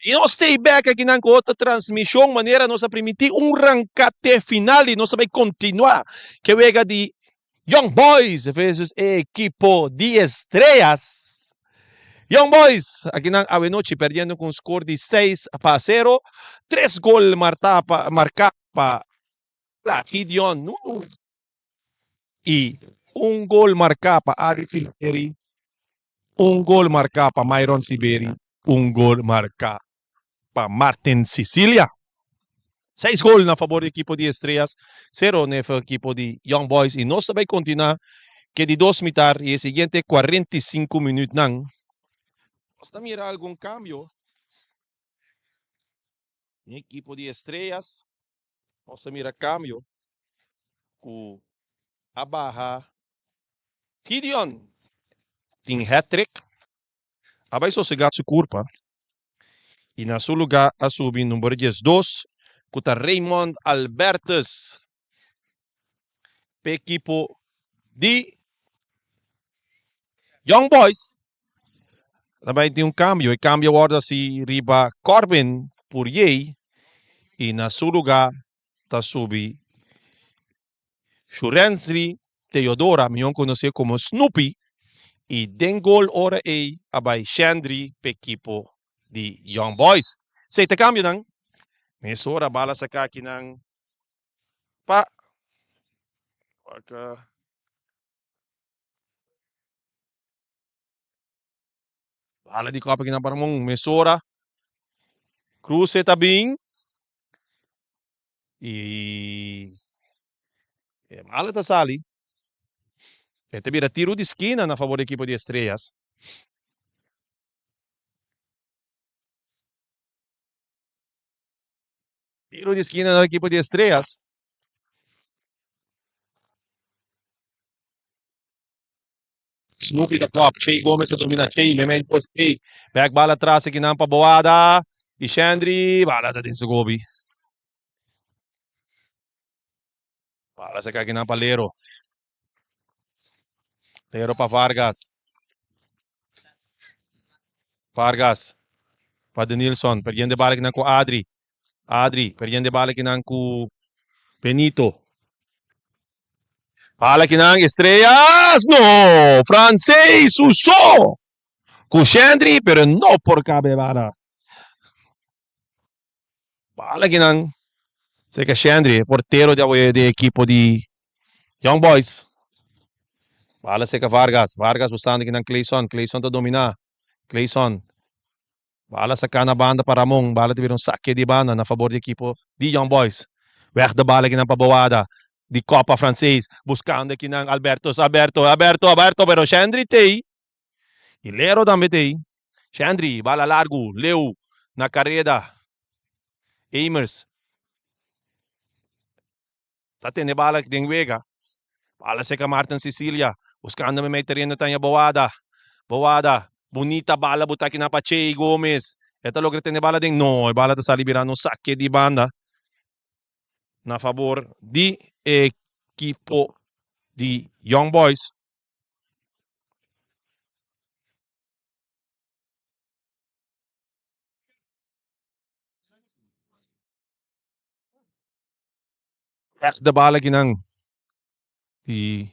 E nós stay back aqui na outra transmissão, maneira nós permitir rancate final e nós vai continuar. Que vega de Young Boys versus equipo de estrelas. Young Boys, aqui na Avenoche, perdendo com score de 6-0. 3 gols marcados para Gideon e um gol marcado para Ari Silveri, um gol marcado para Myron Siberi, um gol marcado para Martin Sicilia. 6 gols na favor do equipo de estrelas, 0 na equipo de Young Boys. E nós também continuar que de 2 mitar e o seguinte 45 minutos nang. Basta mira algum cambio no equipo de estrelas. Basta mira cambio com a barra Gideon. Tem hat-trick. Abay sossegar su curpa. E na seu lugar a subir número 12, kuta Raymond Albertus. Equipo de Young Boys. Também tem cambio. E cambio agora si riba Corbin por Yei. E na seu lugar está subir Shurensri Teodora, melhor conhecido como Snoopy. E Dengol ora abay Shandri equipo de Young Boys. Say te cambio nang. Mesora bala sa kaki ng pa. Bala di ko pa ginaparamong Mesora. Cruze tabing. Bala ta sali. Ete vira tiro de esquina na favor do equipo de estrelas. Tiro de esquina na equipo de estrelas. Snoopy da top. Che Gomes domina Che. Memento Che. Back bala atrás aqui na paboada. E Shandri. Bala da din sa Gobi. Bala sa kaki na palero. Lero pa Vargas. Vargas. Pa Denilson. Perdendo bala aqui na ko Adri. Adri. Perdendo bala aqui na ko Benito. Bala aqui na estrelas. No! Francês usou! Com Shandri, pero no por cabe bala. Bala aqui na sei que Shandri, porteiro de equipo de Young Boys. Bala sei que Vargas. Vargas buscando aqui na Clayson. Clayson tá dominar. Clayson. Bala sa na banda para Ramon. Bala tiver saque de banda na favor de equipo de Young Boys. Weg de bala aqui na paboada. De Copa Francês. Buscando aqui na Alberto. Aberto. Pero Shandri tem. E Lero também tem. Shandri, bala largo. Leu na carreira. Amers. Tá tendo bala aqui em Vega. Bala sa Martin Sicilia. Buscando may terreno tayo Boada. Bonita bala buta aqui na Che Gomes. Esta logra ter bala din. No, bala ta sa liberando saque de banda na favor de equipo de Young Boys. De bala ginang e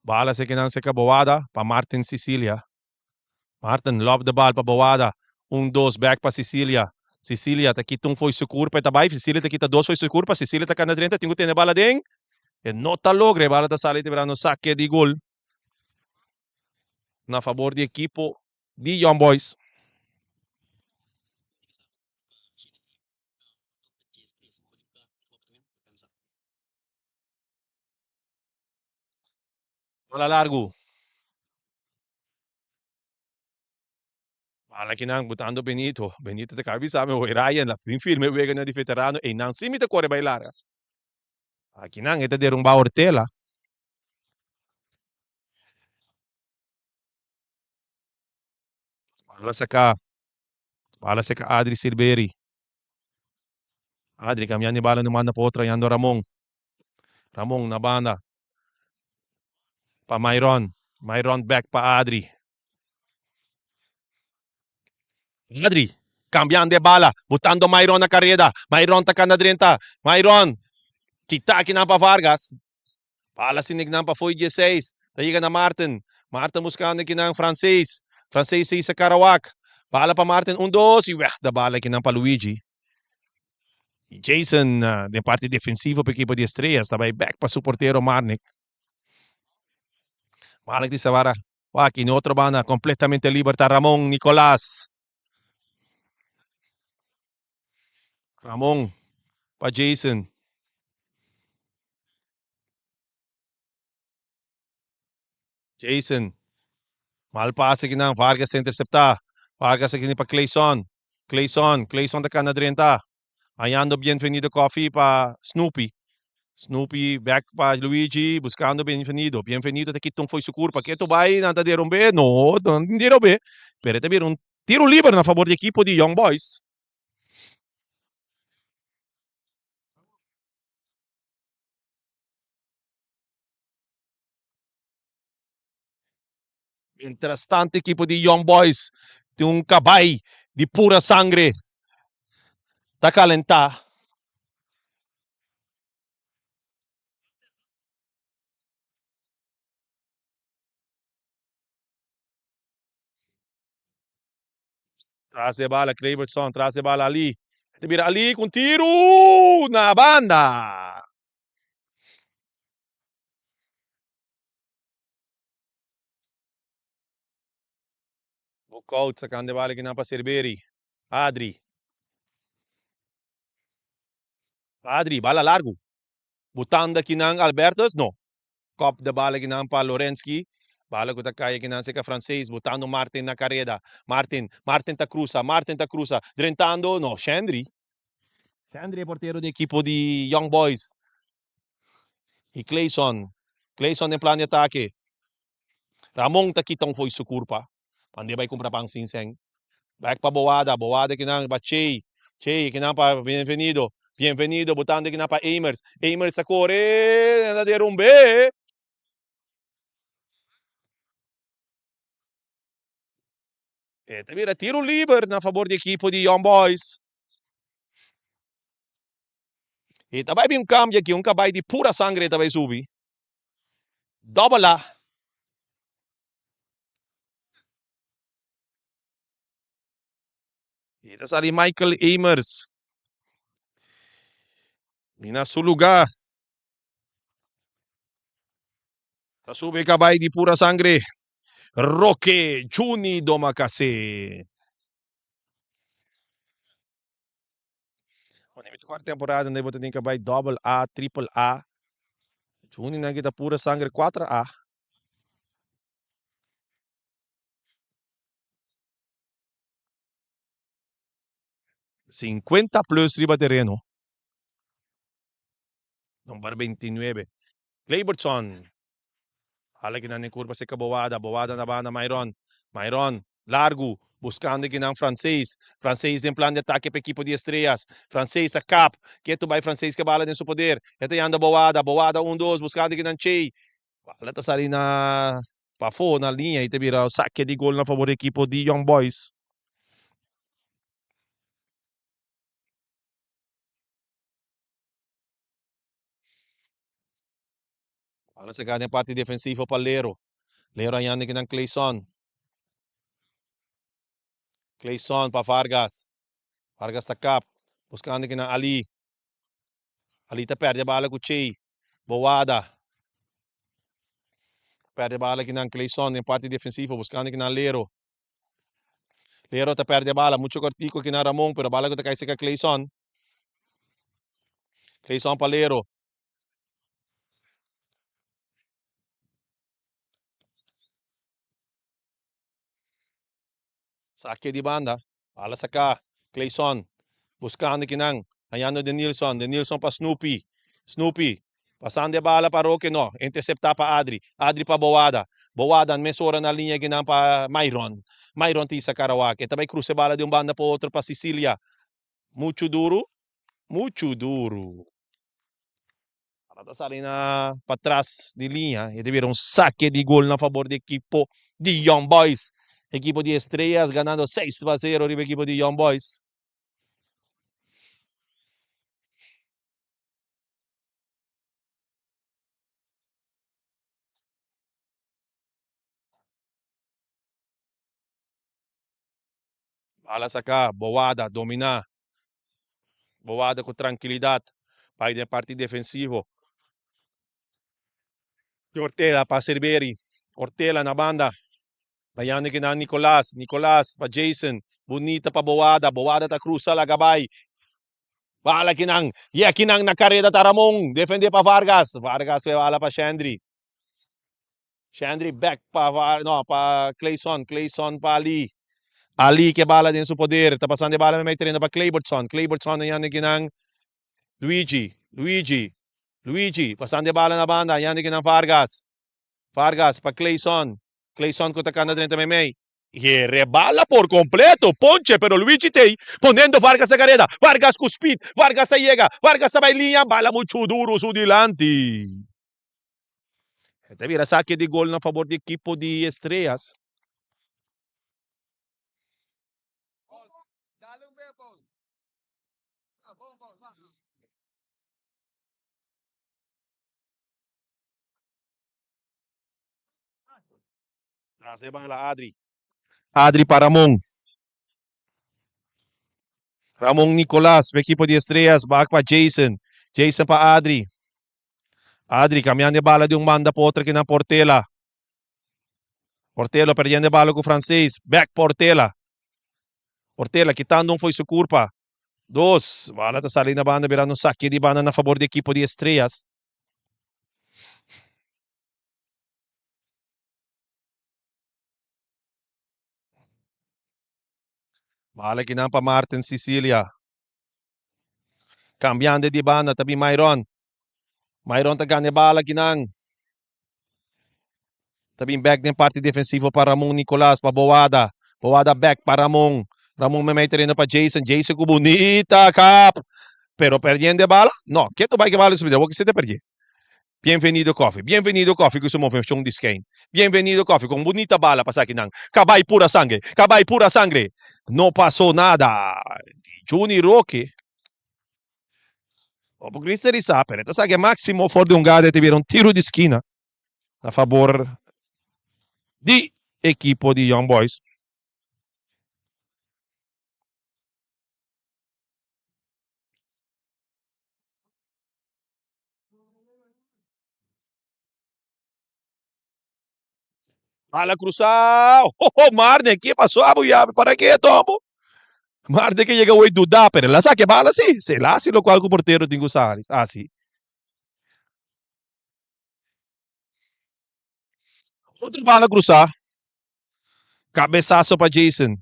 bala sa kinang sa Boada pa Martin Sicilia. Martin lob the ball pa Boada. 1-2 back pa Sicilia. Sicilia ta kitong foi sukur pa tabay. Sicilia ta kita 2 foi sukur pa Sicilia ta kana 30 tingo tene bala ding. E nota logre bala ta sali tirando saque de gol na favor de equipo de Young Boys. Bola largo. Bala kinang butando Benito. Benito te kabisa me o Ryan la fin firme wega na di veterano e nang simita corre bailar. Aqui nang ita derung ba Hortela. Bala sa ka Adri Silveri. Adri cambiando bala naman na potra yando Ramon. Ramon na banda. Pa Myron. Myron back pa Adri. Adri. cambiando de bala, botando Myron na carrera, Myron takan na 30, Myron, kita kinapa Vargas, bala sinignan pa foi 16, daí na Martin, Martin buscando aqui na francês, francês sa Karawak, bala pa Martin, 1-2, e da bala aqui na pa Luigi. E Jason, de parte defensiva para a equipe de estrelas, também back para o porteiro Marnik. Marnik di Savara, aqui no outro banda, completamente liberta Ramon Nicolás. Ramon para Jason. Jason. Mal passe aqui não, Vargas interceptar. Vargas aqui para Clayson. Clayson da cana 30. Ayando Bienvenido Coffee para Snoopy. Snoopy back para Luigi, buscando Bienvenido. Bienvenido te kitong foi sucur, pa que tu vai nada de romper? No, não de romper. Pero te um tiro livre na favor da equipe de Young Boys. Mientras tanto, equipo de Young Boys, de um cabay de pura sangre, está calentar. Traz de bala, Cleverson, traz de bala ali. Te vira ali com tiro na banda. Walkout, sacando de bala aqui na para Cerberi. Adri. Adri, bala largo. Botando aqui na Albertos, no. Cop de bala aqui na para Lorensky. Bala ko ta kaya aqui na seca francês, botando Martin na carrera. Martin ta cruza. Drentando, no, Shandri. Shandri é porteiro da equipe de Young Boys. E Clayson. Clayson em plano de ataque. Ramon ta kitang foi sukurpa. Pandi bay comprar pang sinseng. Back pa Boada. Boada kinang ba Che. Che kinang pa Bienvenido. Bienvenido botando kinang pa Amers. Amers sa corre. Nada de rumbe. E te tiro livre na favor da equipe de Young Boys. E também um cambio aqui, um cabay de pura sangre também subi. Double lá. E tá ali Michael Amers. E na seu lugar. Tá subi cabay de pura sangre. Roque Juni Domakase. Na quarta temporada, nós vamos ter que vai double A, triple A. Juni na kita pura sangre 4A. $50 plus riba terreno. Número 29. Claybertson. Hala que na curva se Boada. Boada na banda Myron. Myron, largo. Buscando aqui na francês. Francês em plano de ataque para a equipe de estrelas. Francês a cap. Que tu vai francês que bala em seu poder. Ete anda Boada. Boada 1-2. Buscando aqui na Che. Bala tá sali na pafo na linha e te vira o saque de gol na favor da equipe de Young Boys. Bala sa kanya parte defensiva para Lero. Lero ayan aqui na Clayson. Clayson para Vargas. Vargas sa cap. Buscando aqui na Ali. Ali tá perde a bala com o Che. Boada. Perde a bala aqui na Clayson em parte defensiva. Buscando aqui na Lero. Lero tá perde a bala. Muito cortico aqui na Ramon. Pero a bala que tá cai seca Clayson. Clayson para Lero. Saque de banda. Bala sa ka. Clayson. Buscando aqui na. Ayano de Nilsson. De Nilsson para Snoopy. Snoopy. Passando a bala para Roque, no. Interceptar para Adri. Adri para Boada. Boada, mesura na linha que não para Myron. Myron tisa Karawak. E também cruza a bala de um banda para outro para Sicília. Muito duro. Muito duro. Para sair na para trás de linha. E deveria um saque de gol na favor da equipe de Young Boys. Equipo de estrelas ganando 6-0 o equipo de Young Boys. Bala sa ka, Bowada, domina. Bowada com tranquilidade. Pai de parte defensivo. Ortela para Cerberi. Ortela na banda. Bayani que na Nicolas. Nicolas para Jason. Bonita para Bowada. Bowada ta cruza la gabay. Bala kinang. Yeah, kinang nakareda taramong. Defende pa Vargas. Vargas pe bala pa Shandri. Shandri back pa no, pa Clayson. Clayson pa Ali. Ali que bala din su poder. Tapasan de bala may treino pa Claybertson. Claybertson na yan kinang Luigi. Luigi. Luigi. Pasan de bala na banda. Yan kinang Vargas. Vargas para Clayson. Clayson con tacando dentro de May. Y rebala por completo. Ponche, pero Luigi Tei poniendo Vargas de carrera. Vargas con speed. Vargas se llega. Vargas está en línea. Bala mucho duro su delante. Este vira saque de gol a favor do equipo de Estrellas. Trazer bala Adri. Adri para Ramon. Ramon Nicolás, o equipo de Estrellas, back para Jason. Jason para Adri. Adri cambiando de bala de um banda para outra aqui na Portela. Portela perdendo de bala com o francês. Back Portela. Portela quitando um foi sua culpa. Dos. Bala está saindo na banda, virando um saque de banda a favor do equipo de Estrellas. Bala aqui na para Martin Sicilia. Cambiando de banda, tabi Myron. Myron tá ganhando bala aqui na. Tabi back din parte defensivo para Ramon Nicolas, para Boada. Boada back para Ramon. Ramon me mete para Jason. Jason com bonita cap. Pero perdiendo de bala? No, que tu vai que bala subida, vou que você te perdi. Bienvenido Coffee. Bienvenido Coffee com sua versão de skin. Bienvenido Coffee com bonita bala para aqui não. Cabay pura sangre. Cabay pura sangre. Não passou nada. Juni Roque. O por Cristo de Saper. Então sabe máximo for de um gado tiveram tiro de esquina a favor de equipo de Young Boys. Bala cruzado. Oh, Marne, ¿qué pasó, Abuya? ¿Para qué, Tomo? Marne que llega hoy dudar, pero la saque bala sí. Se la hace lo cual el portero tengo Saris. Ah, sí. Outra bala cruzada. Cabeçaço para Jason.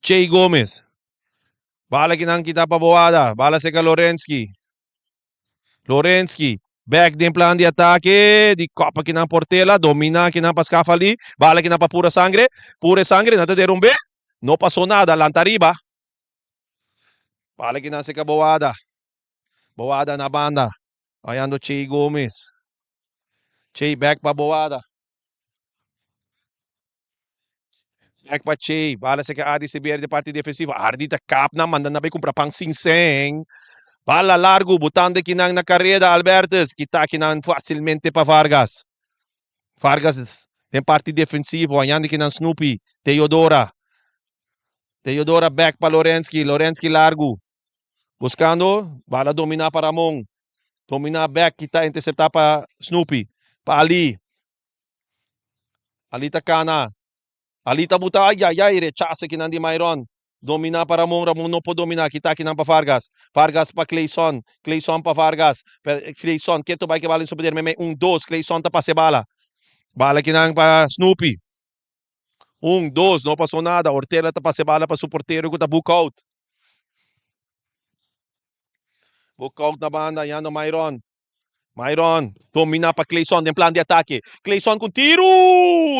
Jay Gomes. Bala que não kita para Boada. Bala seca Lorensky. Lorensky. Back din plan de ataque. De copa que não Portela. Domina que não Pascafa ali. Bala que não para pura sangre. Pura sangre. Nada de romper. Não passou nada. Lantariba. Bala que não seca Boada. Boada na banda. Ayando Jay Gomes. Jay back para Boada. Back para Jay. Bala seca Adi Sibier de parte defensiva. Ardi ta cap na manda na bay compra pang singseng. Bala largo, botando kinang na carrera, Albertus. Kita kinang facilmente para Vargas. Vargas tem parte defensivo, ayando kinang Snoopy. Teodora. Teodora back para Lorensky. Lorensky largo. Buscando, bala dominar para Ramon. Dominar back, kita interceptar para Snoopy. Para Ali. Ali Takana. Ali tabuta, ay, rechace kinang di Myron. Dominar para Ramon, Ramon não pode dominar, kita kinang para Vargas. Vargas para Clayson. Clayson para Vargas. Clayson, que tu vai que bala sobre meme. 1-2, Clayson tá para bala. Bala kinang para Snoopy. 1-2, não passou nada. Ortela tá para bala para su porteiro que tá book out. Book out na banda, yan no Myron. Myron, domina para Clayson em plan de ataque. Clayson com tiro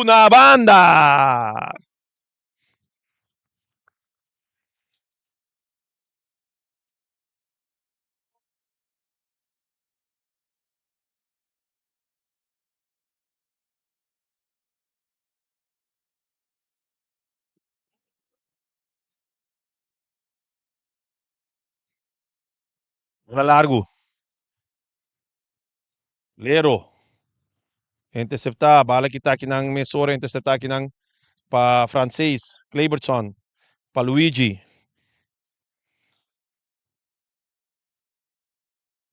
na banda. Bola largo. Lero. Interceptar. Bala kita kinang Mesora. Interceptar kinang pa francês. Claybertson. Pa Luigi.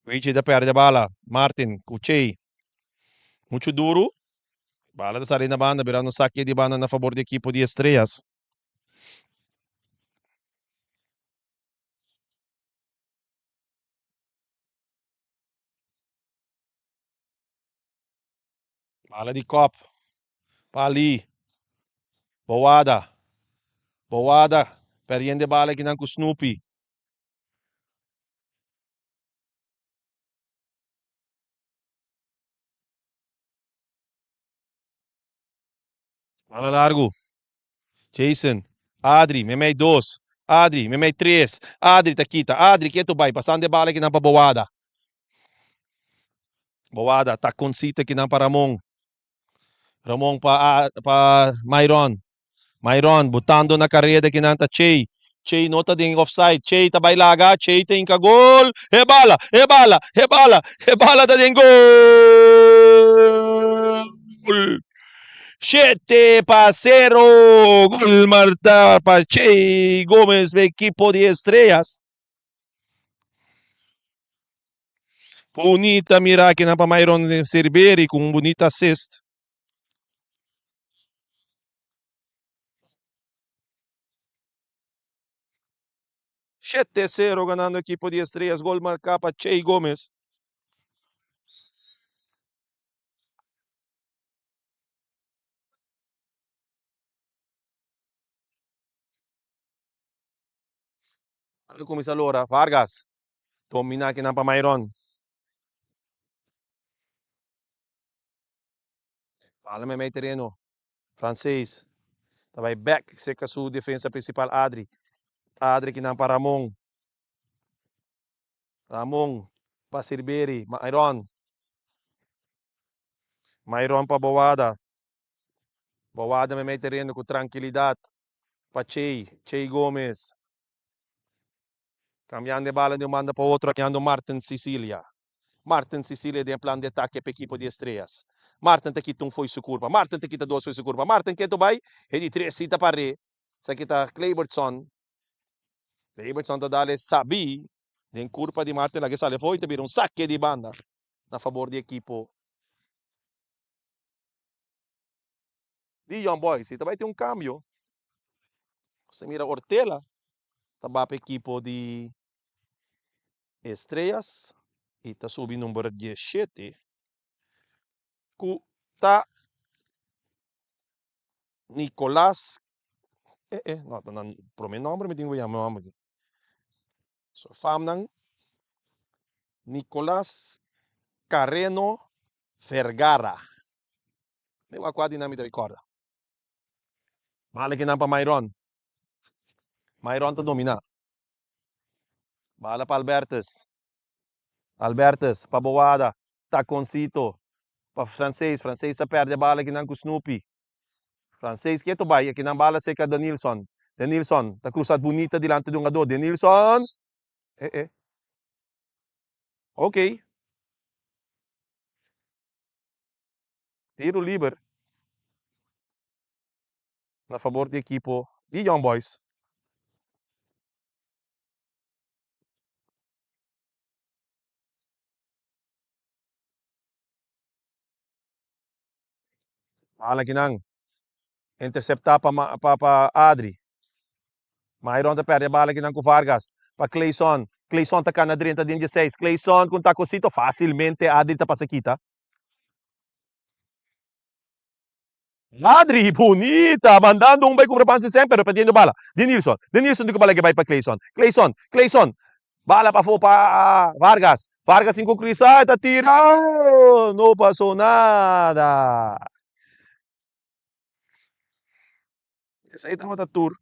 Luigi da perde a bala. Martin, Kuchei. Muito duro. Bala da sair na banda, virando um saque de banda na favor da equipe de Estrelas. Bala de copo. Pa ali. Boada. Boada. Perdendo bala aqui com Snoopy. Bala largo. Jason. Adri, memei 2. Adri, memei 3. Adri, Taquita. Adri, que tu vai? Passando de bala aqui na pa Boada. Boada, tá com cita aqui na para Ramon. Ramon pa Myron. Myron, botando na carreira aqui na Che. Che nota ding offside. Che tabay laga. Che tem ka gol. Rebala, rebala, rebala, rebala da ding gol. 7-0. Gol Marta para Che Gómez, equipo de Estrellas. Bonita mira aqui na pa Myron Cerberi com um bonito assist. 7-0 ganando a equipe de Estrellas. Gol marcado para Che Gómez. Ano começa Lora? Vargas. Domina aqui na pa Myron. Fala me meio terreno. Francês. Vai back. Seca sua defesa principal, Adri. Adri que não para Ramon. Ramon. Para Sirberi. Myron. Myron para Boada. Boada me meio terreno com tranquilidade. Para Che. Che Gómez. Cambiando de bala de um manda para outro. Cambiando Martin Sicilia. Martin Sicilia tem plano de ataque para a equipe de Estrelas. Martin te quita foi sua curva. Martin te quita 2 foi sua curva. Martin que tu vai? É de 3 cita para re. Sa kita Claybertson. Claybertson tá dale sabi. Den curva de Martin lagi sale foi te vira um saque de banda na favor de equipo de Young Boys. E vai ter um cambio. Você mira Ortela. Tá para equipo de Estrelas. E tá subindo número 17. Tá Nicolás. Não, tá na promenome me tenho chamar. So, Famnang Nicolás Carreno Vergara. May wakwa din namin ito record. Malaki na pa Myron. Myron to domina. Bala pa Albertes. Albertes, pa Boada. Taconcito. Pa Francês. Francês ta perde a bala aqui com Snoopy. Francês que to bay. Aqui na bala seca Danilson. Danilson. Ta cruzat bonita dilante de um ado. Danilson. Ok. Tiro livre. Na favor de equipo de Young Boys. Bala kinang. Interceptar pa Adri. Mayroon ta perde a bala aqui com Vargas. Para Clayson. Clayson tá cá na 30 de 16. Clayson com tacocito facilmente Adri tá passa quita. Adri, bonita, mandando um bem com o sempre, pero perdendo bala. Denilson. Denilson de que bala que vai para Clayson. Clayson. Clayson. Bala para para Vargas. Vargas em conclusão, tá tirando. Não passou nada. Esse aí tá uma tour.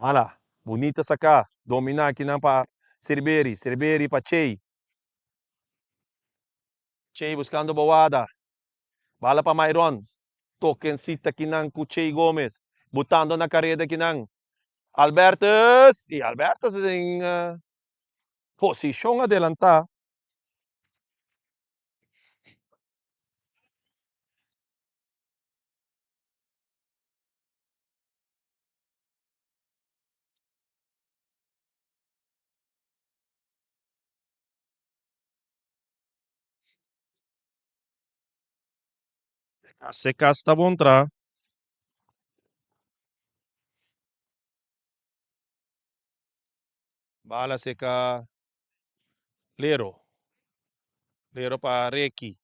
Olha, bonita sacar. Dominar aqui não para Cerberi. Cerberi para Che. Che buscando Bowada. Bala pa Myron. Token sita kinang Kuchay Gomez. Butando na kareda kinang Albertus. E Albertus em posição adelantar. Seca está bom tra. Bala seca Lero. Lero pa Reiki.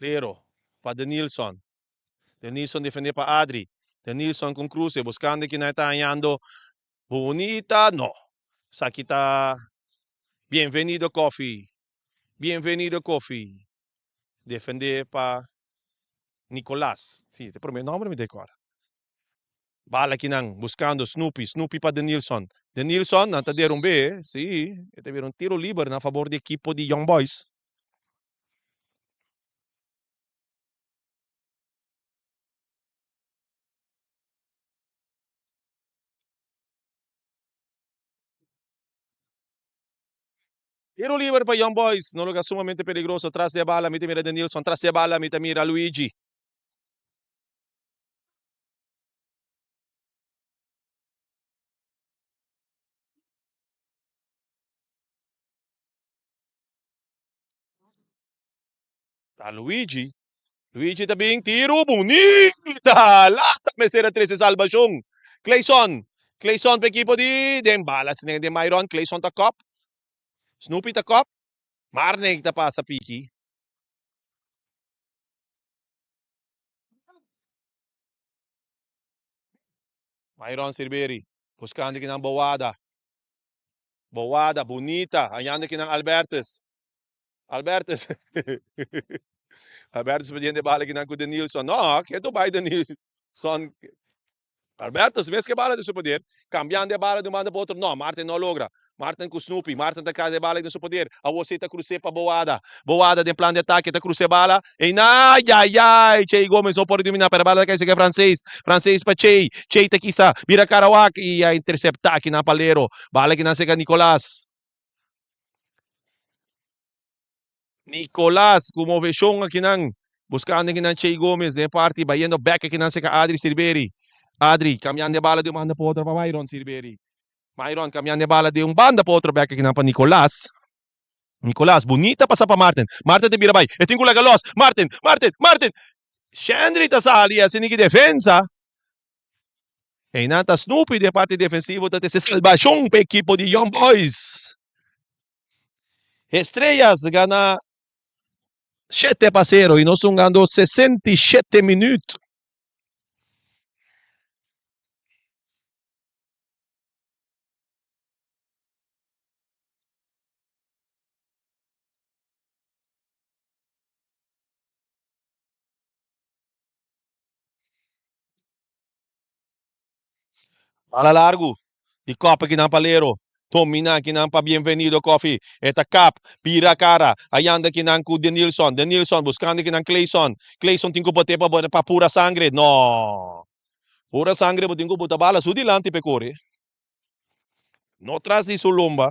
Lero pa Denilson. Denilson defende pa Adri. Denilson com cruce, buscando que não está ganhando. Bonita, no. Sakita. Bienvenido, Coffee. Bienvenido, Coffee. Defender para Nicolás. Sí, te prometo, nombre me decora. Bala Kinang, buscando Snoopy. Snoopy para Denilson. Denilson, nataderam B, sim. Teve um tiro livre na favor da equipe de Young Boys. Tiro livre para Young Boys, no lugar sumamente peligroso. Tras de bala, mira Denilson. Tras de bala, mira Luigi. Tá Luigi. Luigi também, tiro bonita. Lata, mesera 13 salvação. Clayson. Clayson para equipo de balas de Myron. Clayson ta cop. Snoopy ta cop. Marne ta passa piki. Myron Silveri. Buscando que não Boada. Boada, bonita. Ayando que não Albertus. Albertus. Albertus pedindo de bala que não com Denilson. No, que tu vai Denilson. Alberto, se vês que bala de seu poder, cambiando de bala de um lado para outro, não, Martin não logra. Martin com Snoopy, Martin está casa de bala de seu poder, a você está cruze para Boada. Boada de plano de ataque, está cruze bala, e ai, ai, ai, Che Gomes não pode dominar para a bala que é francês, francês para Che, Che está aqui, vira Carawak e a interceptar aqui na palero, bala que não seca Nicolás. Nicolás, como vejão aqui não, buscando aqui na Che Gomes, de parte, bayendo back aqui na seca Adri Silveri. Adri, cambiando de bala de uma banda para outra para Myron Silveri. Myron, cambiando de bala de um banda para outro back aqui na para Nicolás. Nicolás, bonita passa para Martin. Martin te vira vai. E tem colega Los. Martin, Martin, Martin. Shandri ta sali a sinigi defensa. E nata Snoopy de parte defensivo da se salvação para equipo de Young Boys. Estrellas gana 7-0 e nós estamos ganhando 67 minutos. Bala largo. E copa aqui na palero. Tomina aqui na pa bienvenido coffee. Eta cap, pira cara. Ayanda aqui na com Denilson. Denilson buscando aqui na Clayson. Clayson tem que botar para pura sangre. No. Pura sangre, tem que botar bala. Sudilante pecore. No tras de Sulumba.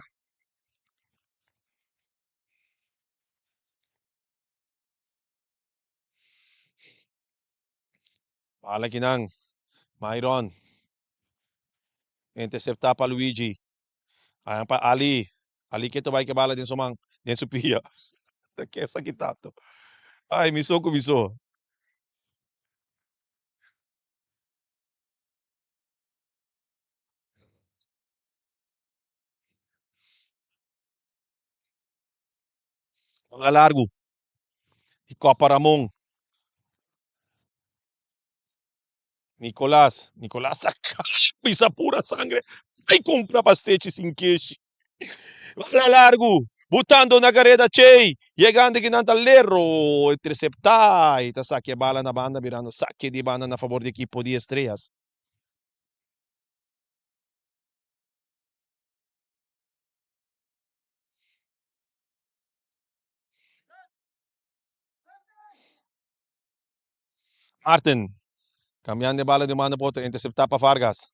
Bala aqui na Myron. Interceptar para Luigi. Ayan pa Ali. Ali que tu vai que bala din sumang. Din supia. Que sakitato. Ay, miso ko miso. Mga largo. E Copa Ramon. Nicolás. Nicolás tá pisa pura sangre. Ay, compra pastete sin queixe. Bala largo. Butando na carrera Che. Llegando aqui na Talero. Interceptar. E tá saque a bala na banda, virando saque de banda na favor da equipe de Estrelas. Martin, cambiando de bala de mano po, interceptar para Vargas.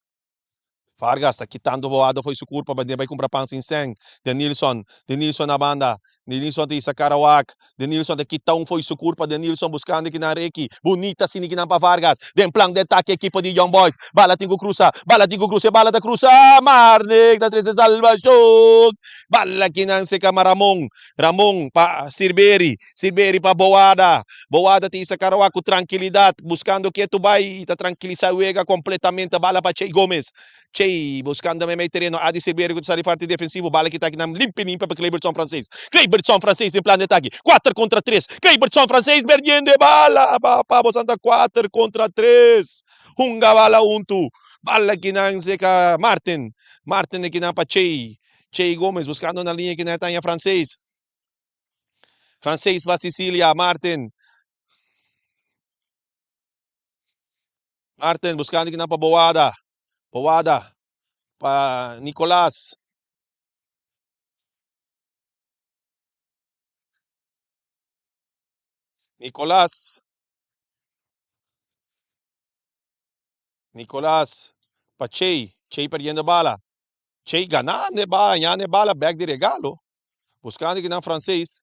Vargas está quitando boado, foi su culpa, mas vai comprar pão sem sen. De Nilsson na banda, de Nilsson de Sakarawak, de Nilsson de quita foi su culpa, de Nilsson buscando aqui na Reiki, bonita siniginan para Vargas, den plan de ataque equipo de Young Boys, bala tingo cruza, bala da cruza, Marnik da 13 salvación, bala kinan si Ramon, Ramon pa Sirberi pa Boada, Boada ti Sakarawak com tranquilidade, buscando que tu vai, ta tranquilizar o Ega completamente, bala para Che Gomes, Che, buscando may terreno, Adi Silverio sa rifarte defensivo, bala kita kinam limpi-limpa para Claybertson francês. Claybertson francês em plano de ataque, 4 contra 3. Claybertson francês, perdendo bala, Pablo Santa 4 contra 3. Hunga bala untu. Bala kinang seka Martin. Martin na kinang pa Che. Che Gomes buscando na linha kinatanya francês. Francês para Sicília, Martin. Martin buscando kinang pa Boada. Boada pa Nicolas. Nicolas. Nicolas pa Che. Che perdendo bala. Che ganando bala, ganhando bala, back de regalo. Buscando que não francês.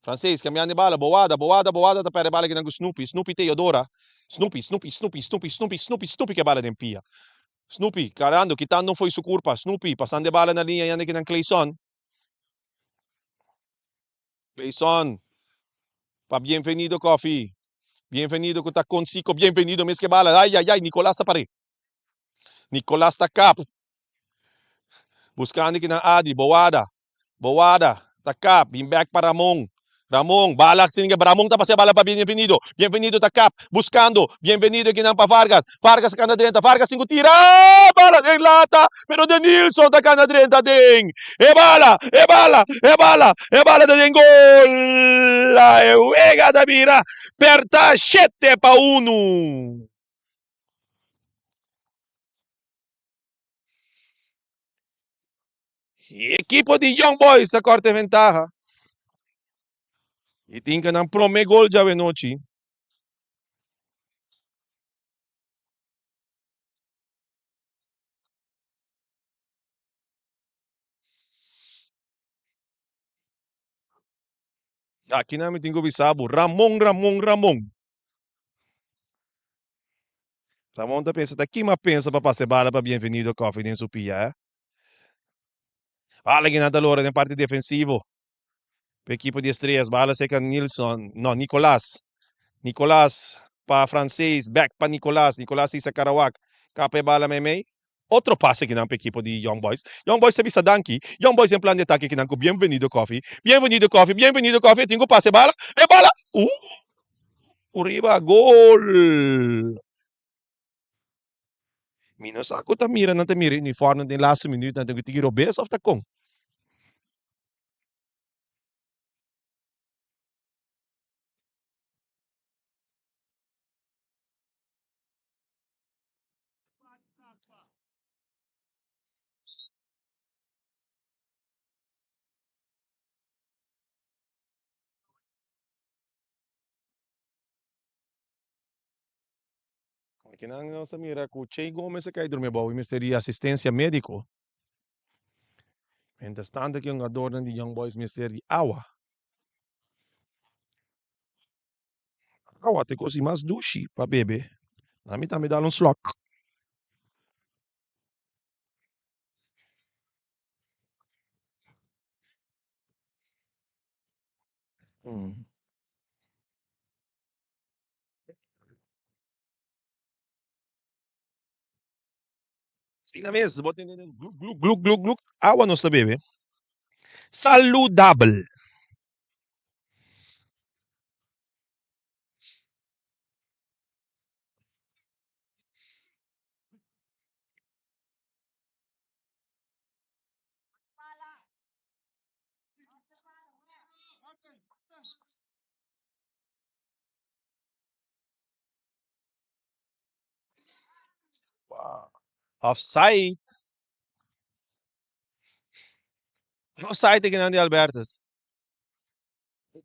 Francês, caminhando bala, boada, tá pera bala que não Snoopy, Snoopy Teodora. Snoopy que bala de pia. Snoopy, carando, quitando não foi sua culpa. Snoopy, passando de bala na linha, ainda que não Clayson. Clayson, pa bienvenido coffee. Bienvenido com tá consigo, bienvenido, mes que bala. Ai, Nicolás apare. Nicolás tá cap. Buscando que na Adi, Boada, Takap, bim back para Ramon. Ramon, balak siniga, Ramon tá pasando bala para Bienvenido. Bienvenido Takap, buscando. Bienvenido aqui não para Vargas. Vargas cana direita, Vargas cinco tira. Bala de lata, pero de Nilsson tá cana direita ding. E bala de gol. E uega da mira. Perta 7 para 1. Equipo de Young Boys sa corte ventaja. E tinha ng prome gol já noite. Aqui namin tingo bisabo. Ramon. Ramon tá pensa, daqui mas pensa para passar bala para Bienvenido Coffee dentro supia, eh? Fala que nada lora na parte defensivo. Para equipo de estrelas, bala seca Nilsson, não, Nicolás para francês, back para Nicolás isa Karawak. Capa bala mei. Outro passe que não para equipo de Young Boys. Young Boys sabe Sadanki. Young Boys em plano de ataque que não com Bienvenido Coffee. Tingo passe bala. E bala. Uriba, gol. Minus aku tamira na tamira uniforme din last minute na tiro best of the kong. Kinang sa mira ko Che Gomez kay dorme ba misteri assistência médico. Mientras tanto que yung adorno de Young Boys misteri awa te cosi mas dushi pa bebe. Nami tami dalon slok. Mm. Sina mes, botin gluk. Awa nos la bebe. Saludable. Wow. Offside. Offside que não de Albertas.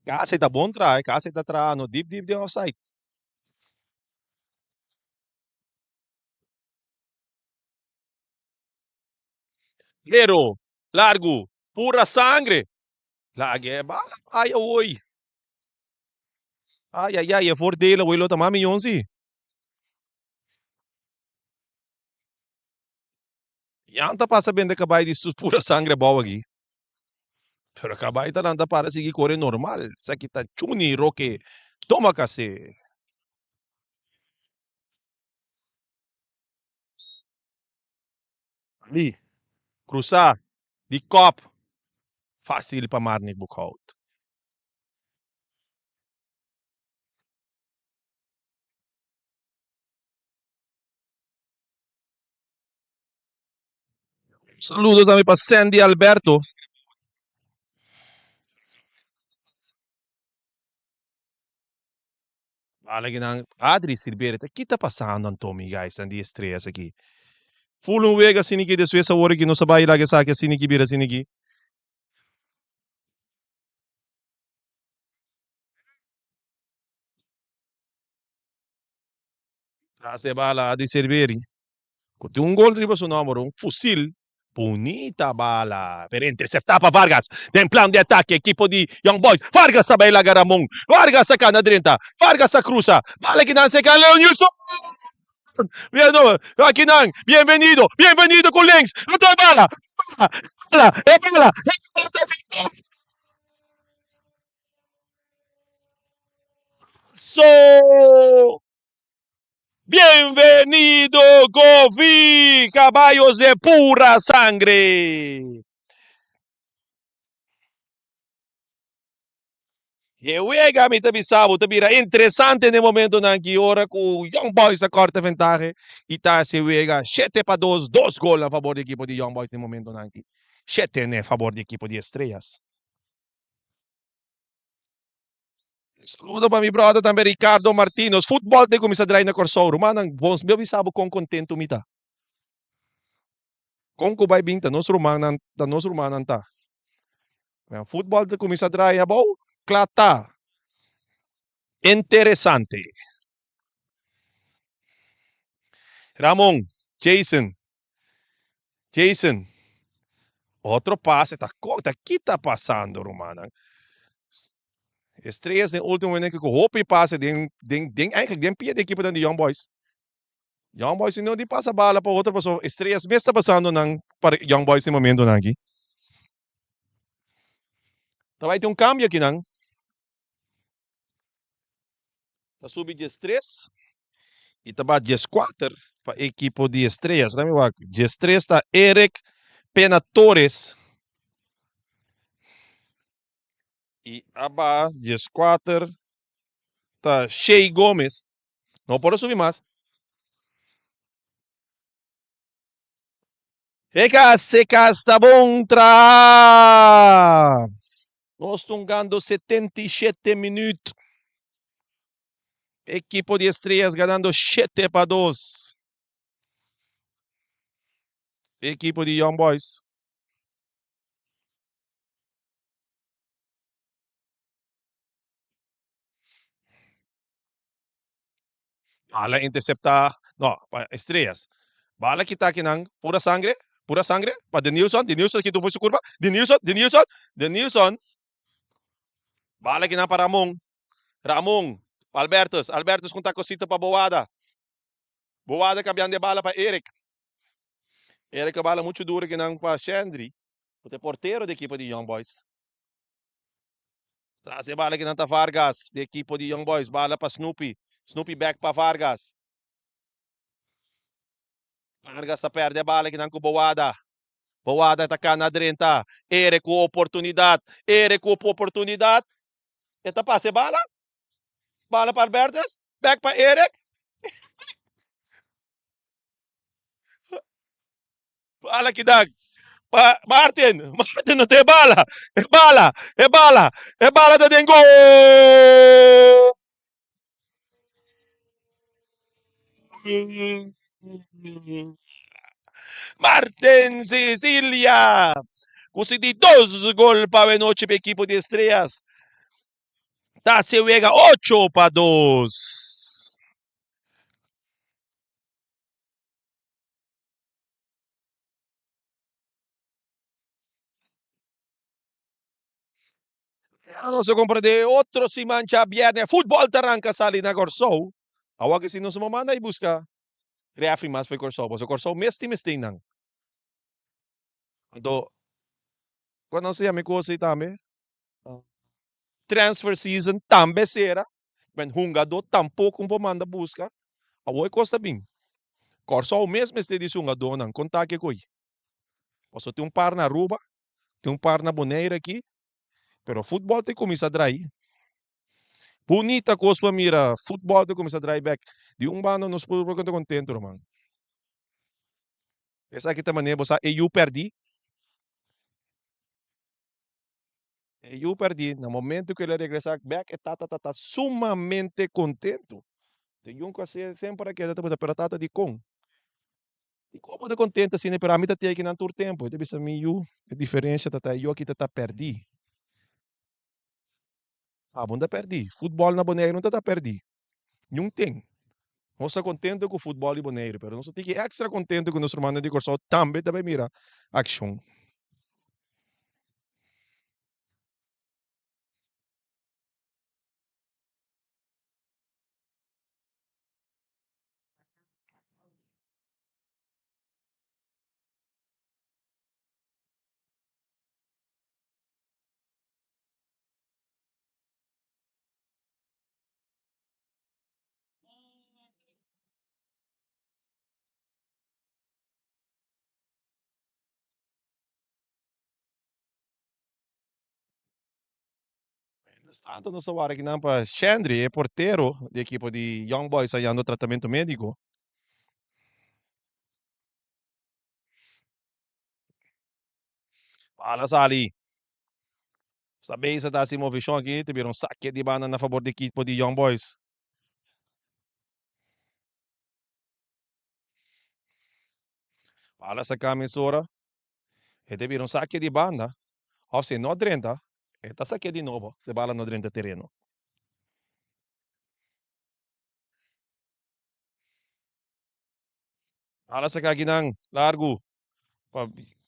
Kasi tá bom try, kasi tá tra no deep de offside. Pero, largo, pura sangre. Lagi, bala. Ay, oy. Ay, é voordelen, wil je dat mami jonsie? Yang ta pasa bende kabay di sus pura sangre bawagi. Pero kabay ta lang ta para sige kore normal. Sa kita chuni roke. Toma kasi. Ali, cruza, di kop. Fácil pa Marnik Bukhout. Saludo também para Sandy Alberto. Fala que não. Adri Silveira, o que está passando, Antomi, guys, Sandy Estrelas aqui? Fulun wega sinigi de Suécia hora que não sabe lá que saque sinigi bira sinigi. Traste bala Adri Silveira. Tem um gol riba su número, um fuzil. Bonita bala. Per interceptar Vargas. Tem plano de ataque, equipo de Young Boys. Vargas está bem lá, Garamon. Vargas está cá na direita. Vargas está cruza. Bala que não se cala, Leonilson. Bien, no, aquí nan, bienvenido con Lenz. Otra bala, bala. So, bienvenido Govi, caballos de pura sangre. Juega mi tabisabo, tabira interessante nel momento nanki ora com Young Boys a corta vantagem e tá se juega 7-2, 2 gols a favor da equipe de Young Boys nel momento nanki. 7 a favor da equipe de Estrelas. Saludo para mi brother também, Ricardo Martínez. Futebol tem como sa dry na Corsouro. Manang, bons, meu bisabo kung contento mita. Kung kubay binta, nos rumanan ta. Futebol tem como sa dry abo, klata. Interessante. Ramon, Jason. Outro passe, tá que tá passando, Romana? Estrelas no último momento que o Hope passe, eigenlijk den pia de equipe dan de Young Boys. Young Boys não de passa bala para outra pessoa. Estrelas mesmo está passando para Young Boys no momento aqui. Então vai ter um câmbio aqui, não? Tá subindo 13 e tá para 14 para a equipe de Estrelas. Não me 13 está Eric Pena Torres. E abaixo 14 está Shea Gomes. Não pode subir mais. Seca está bom tra. Nós estamos ganhando 77 minutos. Equipo de Estrelas ganhando 7-2. Equipo de Young Boys. Bala interceptar. No, Estrelas. Bala kita aqui ng pura sangre. Pura sangre. Pa Denilson aqui tuvo su curva. Denilson. Bala aqui na para Ramon. Albertos com tacosito para Boada. Boada cambiando de bala para Eric. Eric a bala muito dura aqui para Shendry. O porteiro da equipe de Young Boys. Traz a bala aqui na Vargas, da equipe de Young Boys. Bala para Snoopy. Snoopy back para Vargas. Vargas está perde a bala aqui na Boada. Boada está cá na direita. Eric com oportunidade. Eta passe bala. Bala para Albertas. Back para Eric. Bala que dá. Martin não tem bala. É bala da Dengo. Martin Sicilia. Consegui 2 gols para a noite para a equipe de Estrelas. Tá, se juega 8-2. Ano sa compra de otro si Mancha viernes, fútbol tarangka sali na Corso. Awag sino sumamana busca. Reafri mas foi Corso. So Corso mesti nang. Do, quando siya may kuha tame, transfer season tambe sera. Men hungado tampouco pumanda busca. Awoy costa bem. Corso mesmo este de hungado nang contaque koi. Posso ter um par na Aruba, tem um par na Bonaire aqui, pero futebol te começa a drai. Bonita coisa mira, futebol te começa a drai back. De um bando nos pulo contento, man. Essa aqui também é, e eu perdi. E eu perdi. No momento que ele regressar back, tá sumamente contento. Tem um que sempre que tá para tata de com. E como de contente assim, né? Pero a mim tá aqui na tour tempo. Então, bisa mi eu, a diferença tá eu aqui tá perdi. Ah, bunda perdi. Futebol na Bonaire não tá perdi. Não tem. Não estou contente com o futebol de Bonaire, pero não estou extra contente com o nosso mano de Corso também mira action. Tanto no salário que não para Chandri, é porteiro da equipe de Young Boys aí no tratamento médico. Fala, Sali. Sabe se tá assim movição aqui, tiveram saque de bana na favor da equipe de Young Boys. Fala essa camisora, e tiveram saque de banda. Ou se não drenta, está saque de novo, se bala no drenta terreno. Fala essa caginang, largo.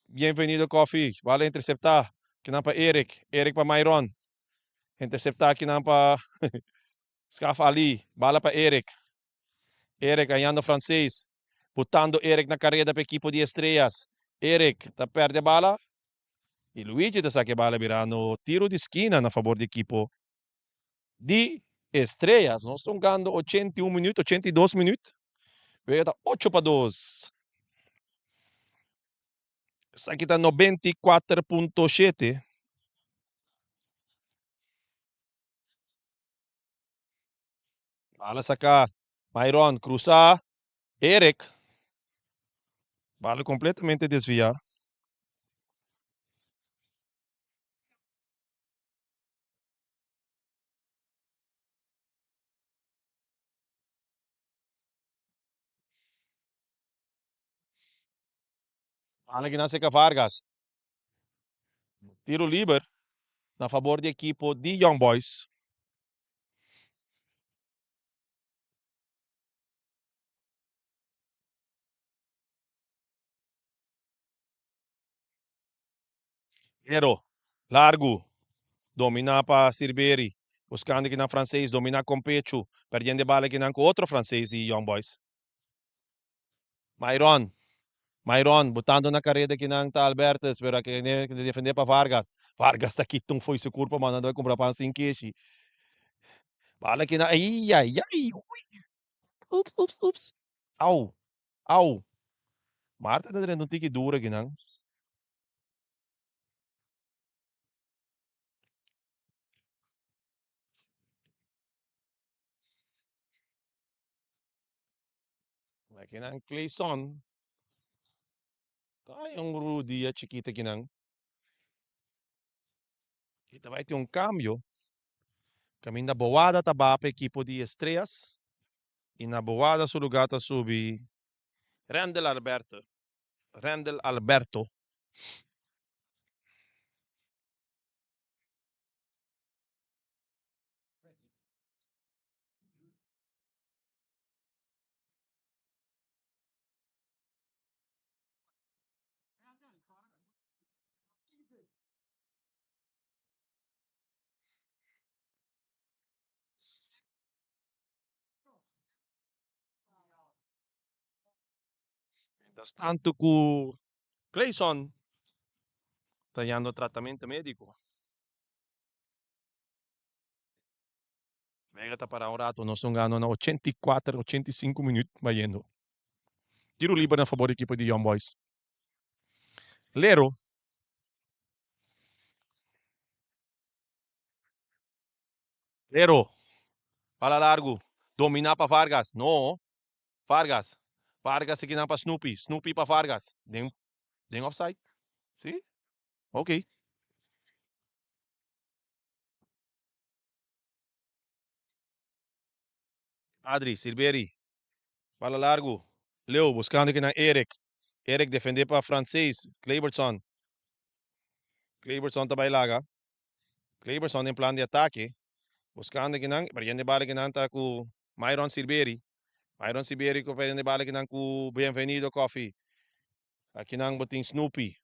Bem-vindo, Coffee. Vale interceptar. Que não para Eric. Eric para Myron. Interceptar que não para Scaf Ali. Bala para Eric. Eric ganhando francês. Botando Eric na carreira para a equipe de estrelas. Eric, tá perde a bala. E Luigi tá saque a bala virando tiro de esquina na favor da equipe de estrelas. Nós estamos ganhando 81 minutos, 82 minutos. Veio 8 para 2. Essa aqui está 94,7. Bala sacar. Myron, cruzar. Eric. Bala completamente desviar. Bala que nasce com Vargas. Tiro livre na favor da equipe de Young Boys. Ero, largo, domina para Sirberi. Buscando aqui na francês, domina com Pecho. Perdendo a bala aqui com outro francês de Young Boys. Myron, Myron, botando na carreira aqui ng Alberto, pero que defender para Vargas. Vargas está aqui, foi seu corpo, mandando a comprar para 5 keshi. Bala aqui na, ai, ai, ai, ups. Au, au. Marta na rin, não tiki dura ginang. Aqui ng Clayson. Tayong Rudy at Chiquita ginang. Kita vai ter um cambio. Kami na boada taba pa equipo de estrelas. E na boada sa lugar ta subi Randall Alberto. Randall Alberto. Das tanto ku Clayson, tallando tratamento médico. Mega para un rato, no son gano na 84, 85 minutos vai yendo. Tiro livre na favor da equipe de Young Boys. Lero, Lero, para largo, domina para Vargas. No, Vargas. Vargas seguindo para Snoopy. Snoopy para Vargas. Den offside. Sim? Ok. Adri, Silveri. Para largo. Leo, buscando aqui na Eric. Eric defender para francês. Claybertson. Claybertson também laga. Claybertson em plano de ataque. Buscando aqui na. Perdendo bala aqui na com Myron Silveri. Myron Silveri com perdendo bala aqui na com Benvenido Coffee. Aqui na botin Snoopy.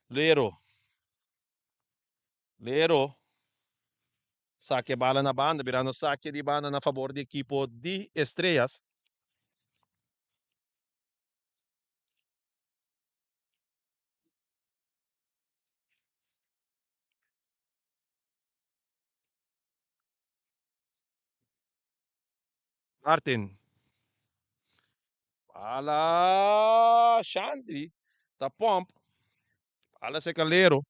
Lero. Lero. Saque bala na banda, virando saque de banda na favor do equipo de Estrelas. Martin. Bala Shandri. Tá pump. Bala se Calero.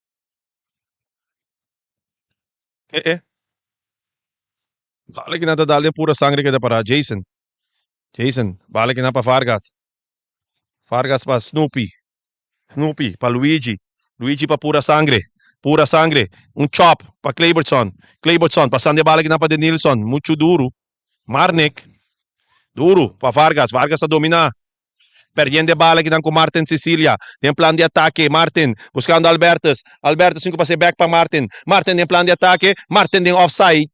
Bala que nada dali pura sangre que dá para Jason. Jason. Bala que nada para Vargas. Vargas para Snoopy. Snoopy para Luigi. Luigi para pura sangre. Pura sangre. Um chop para Claybertson. Claybertson passando a bala que nada para Denilson. Muito duro. Marnik. Duro para Vargas. Vargas a dominar. Perdiendo bala que dan con Martin Sicilia. En plan de ataque, Martin buscando Albertus. Albertus 5 pase back para Martin. Martin en plan de ataque. Martin en offside.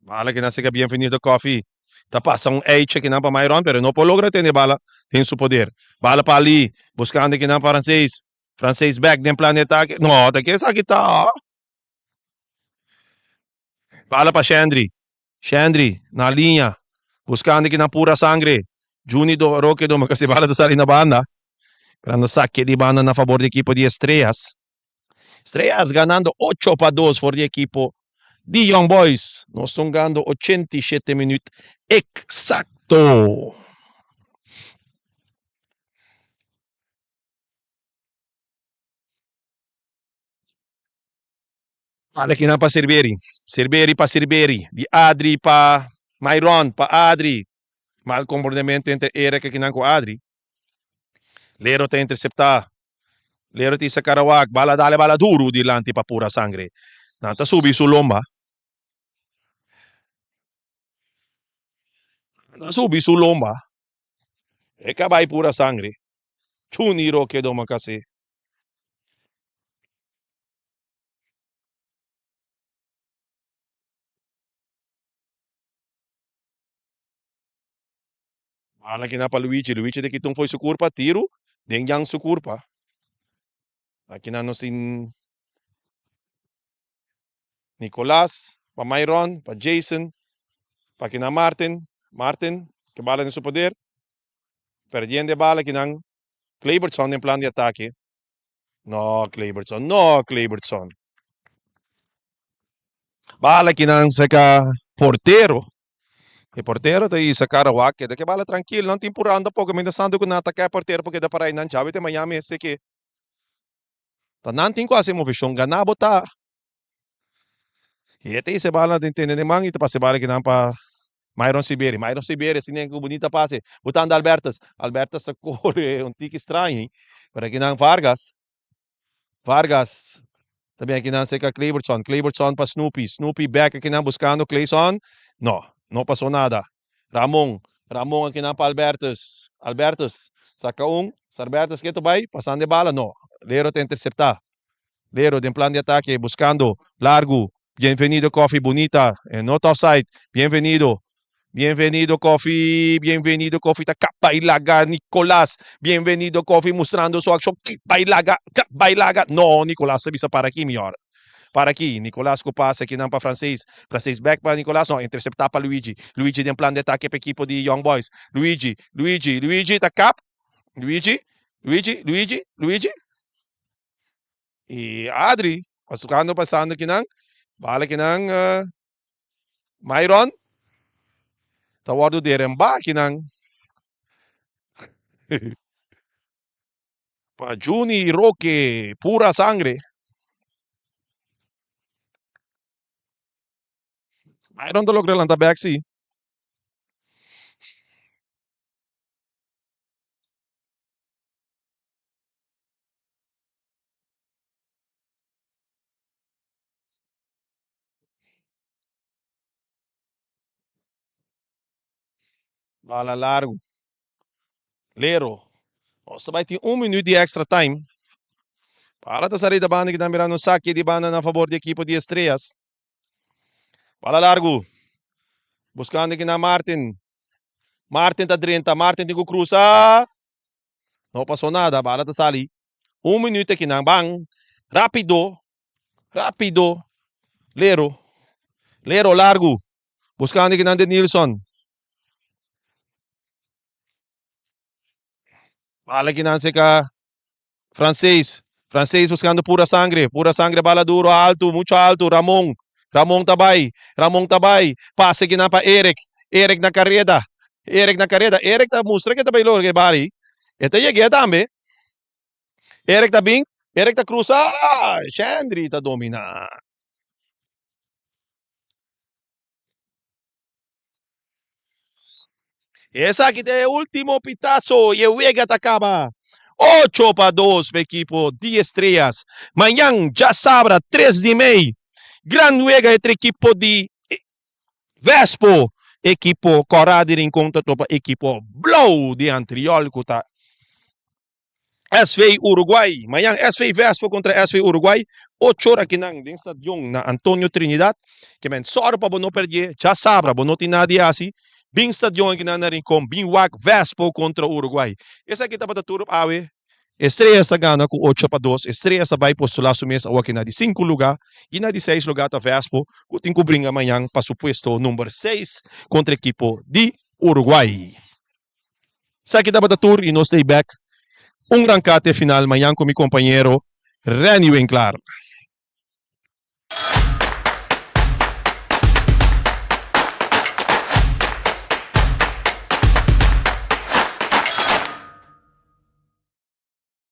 Bala que nasce que bienvenido Coffee. Tá passa um H que não para Myron, pero não logra ter bala em seu poder. Bala para ali, buscando que não para francês. Francês back em plan de ataque. Não, tá que essa aqui tá. Bala para Shandri. Shandri, na linha. Buscando que na pura sangre. Juni do Roque do kasi bala do sali na banda. Grande saque de banda na favor do equipo de Estrelas. Estrelas ganando 8-2 por el equipo de Young Boys. Nos están ganando 87 minutos exacto. Fala que não para Silveri. Silveri para Silveri. De Adri para Myron para Adri. Mal comportamento entre Eric e com Adri. Lero te interceptar. Lero te Sakarawak. Bala dale bala duro dilante para pura sangre. Nanta subi su lomba. Subi su lomba. E cabay pura sangre. Chuniro que doma kasi. Bala que na para Luigi. Luigi de que foi su culpa tiro. Den yang su culpa. Aqui na no sin Nicolás, para Myron, para Jason, para kina Martin. Martin, que bala en su poder. Perdiendo bala kinang Claybertson en plan de ataque. No, Claybertson. No, Claybertson. Bala kinang saka portero. E portero te sacar a wak. De que bala tranquilo. Não tem empurrando pouco. Ainda sando que não atacar portero porque da para aí não chave te Miami esse que. Tá não tem quase movição. Ganabo tá. E ete se bala de entender de mang. E te passe bala kinang pa Myron Siberi. Myron Siberi, assim, que bonita passe. Botando Albertas. Albertas sa corre um tique estranho. Para kinang Vargas. Vargas. Também aqui na seca Claybertson. Claybertson para Snoopy. Snoopy back aqui na buscando Clayson. No, não passou nada. Ramon. Ramon aqui na para Albertus. Albertus. Saca um. Albertus que tu vai. Passando de bala. No. Lero te interceptar. Lero de plan de ataque. Buscando. Largo. Bienvenido Coffee. Bonita. No offside. Bienvenido. Bienvenido, Coffee. Bienvenido, Coffee. Bailaga, Nicolas. Bienvenido, Coffee, mostrando su acción. Bailaga, bailaga. No, Nicolas, bisa para aqui, melhor. Para aqui, Nicolas com passe aqui não para francês. Francês back para Nicolas, não, interceptar para Luigi. Luigi tem um plano de ataque para a equipe de Young Boys. Luigi, tá cap. Luigi. E Adri, passando aqui não. Bala aqui não, Myron. Tawar do Deremba aqui não. Juni Roque, pura sangre. Myron do logro lang back si. Bala largo. Lero. O sa vai ter 1 minuto de extra time. Para ta sarida banda que tá mirando saque de banda na favor da equipe de Estrelas. Bala largo. Buscando aqui na Martin. Martin tá 30. Martin tem que cruzar. Não passou nada. Bala tá sali. 1 minuto aqui na bang. Rápido. Lero largo. Buscando aqui na Denilson. Bala aqui na seca. Francês buscando pura sangre, bala duro, alto, muito alto, Ramon tabay, passe aqui na para Eric na carrera, Eric tá mostra que tá bem logo, bari, esta cheguei também, Eric tá bem, Eric tá cruza, Chandri tá domina. Essa aqui é o último pitazo e o Vega acaba. 8-2 para equipo de Estrelas. Amanhã já sabra 3 de meio. Gran Vega entre equipo de Vespo. Equipo Corrado em conta para equipo Blow de Antriol. SV Uruguay. Amanhã SV Vespo contra SV Uruguay. 8 horas aqui na stadion na Antonio Trinidad. Que men só para não perder. Já sabra, não tem nada assim. Bing stadion que na rin com Bingwag Vespo contra Uruguay. Essa aqui tapa da turno awe. Estrelas sa gana com 8-2. Estrelas sa vai postular sa mesa aqui na de 5 lugar e na de 6 lugar ta Vespo. Kuting cobringa amanhã para o puesto número 6 contra a equipo de Uruguay. Sa aqui tapa da turno e no stay back. Rancate final amanhã com meu companheiro Reni Winkler.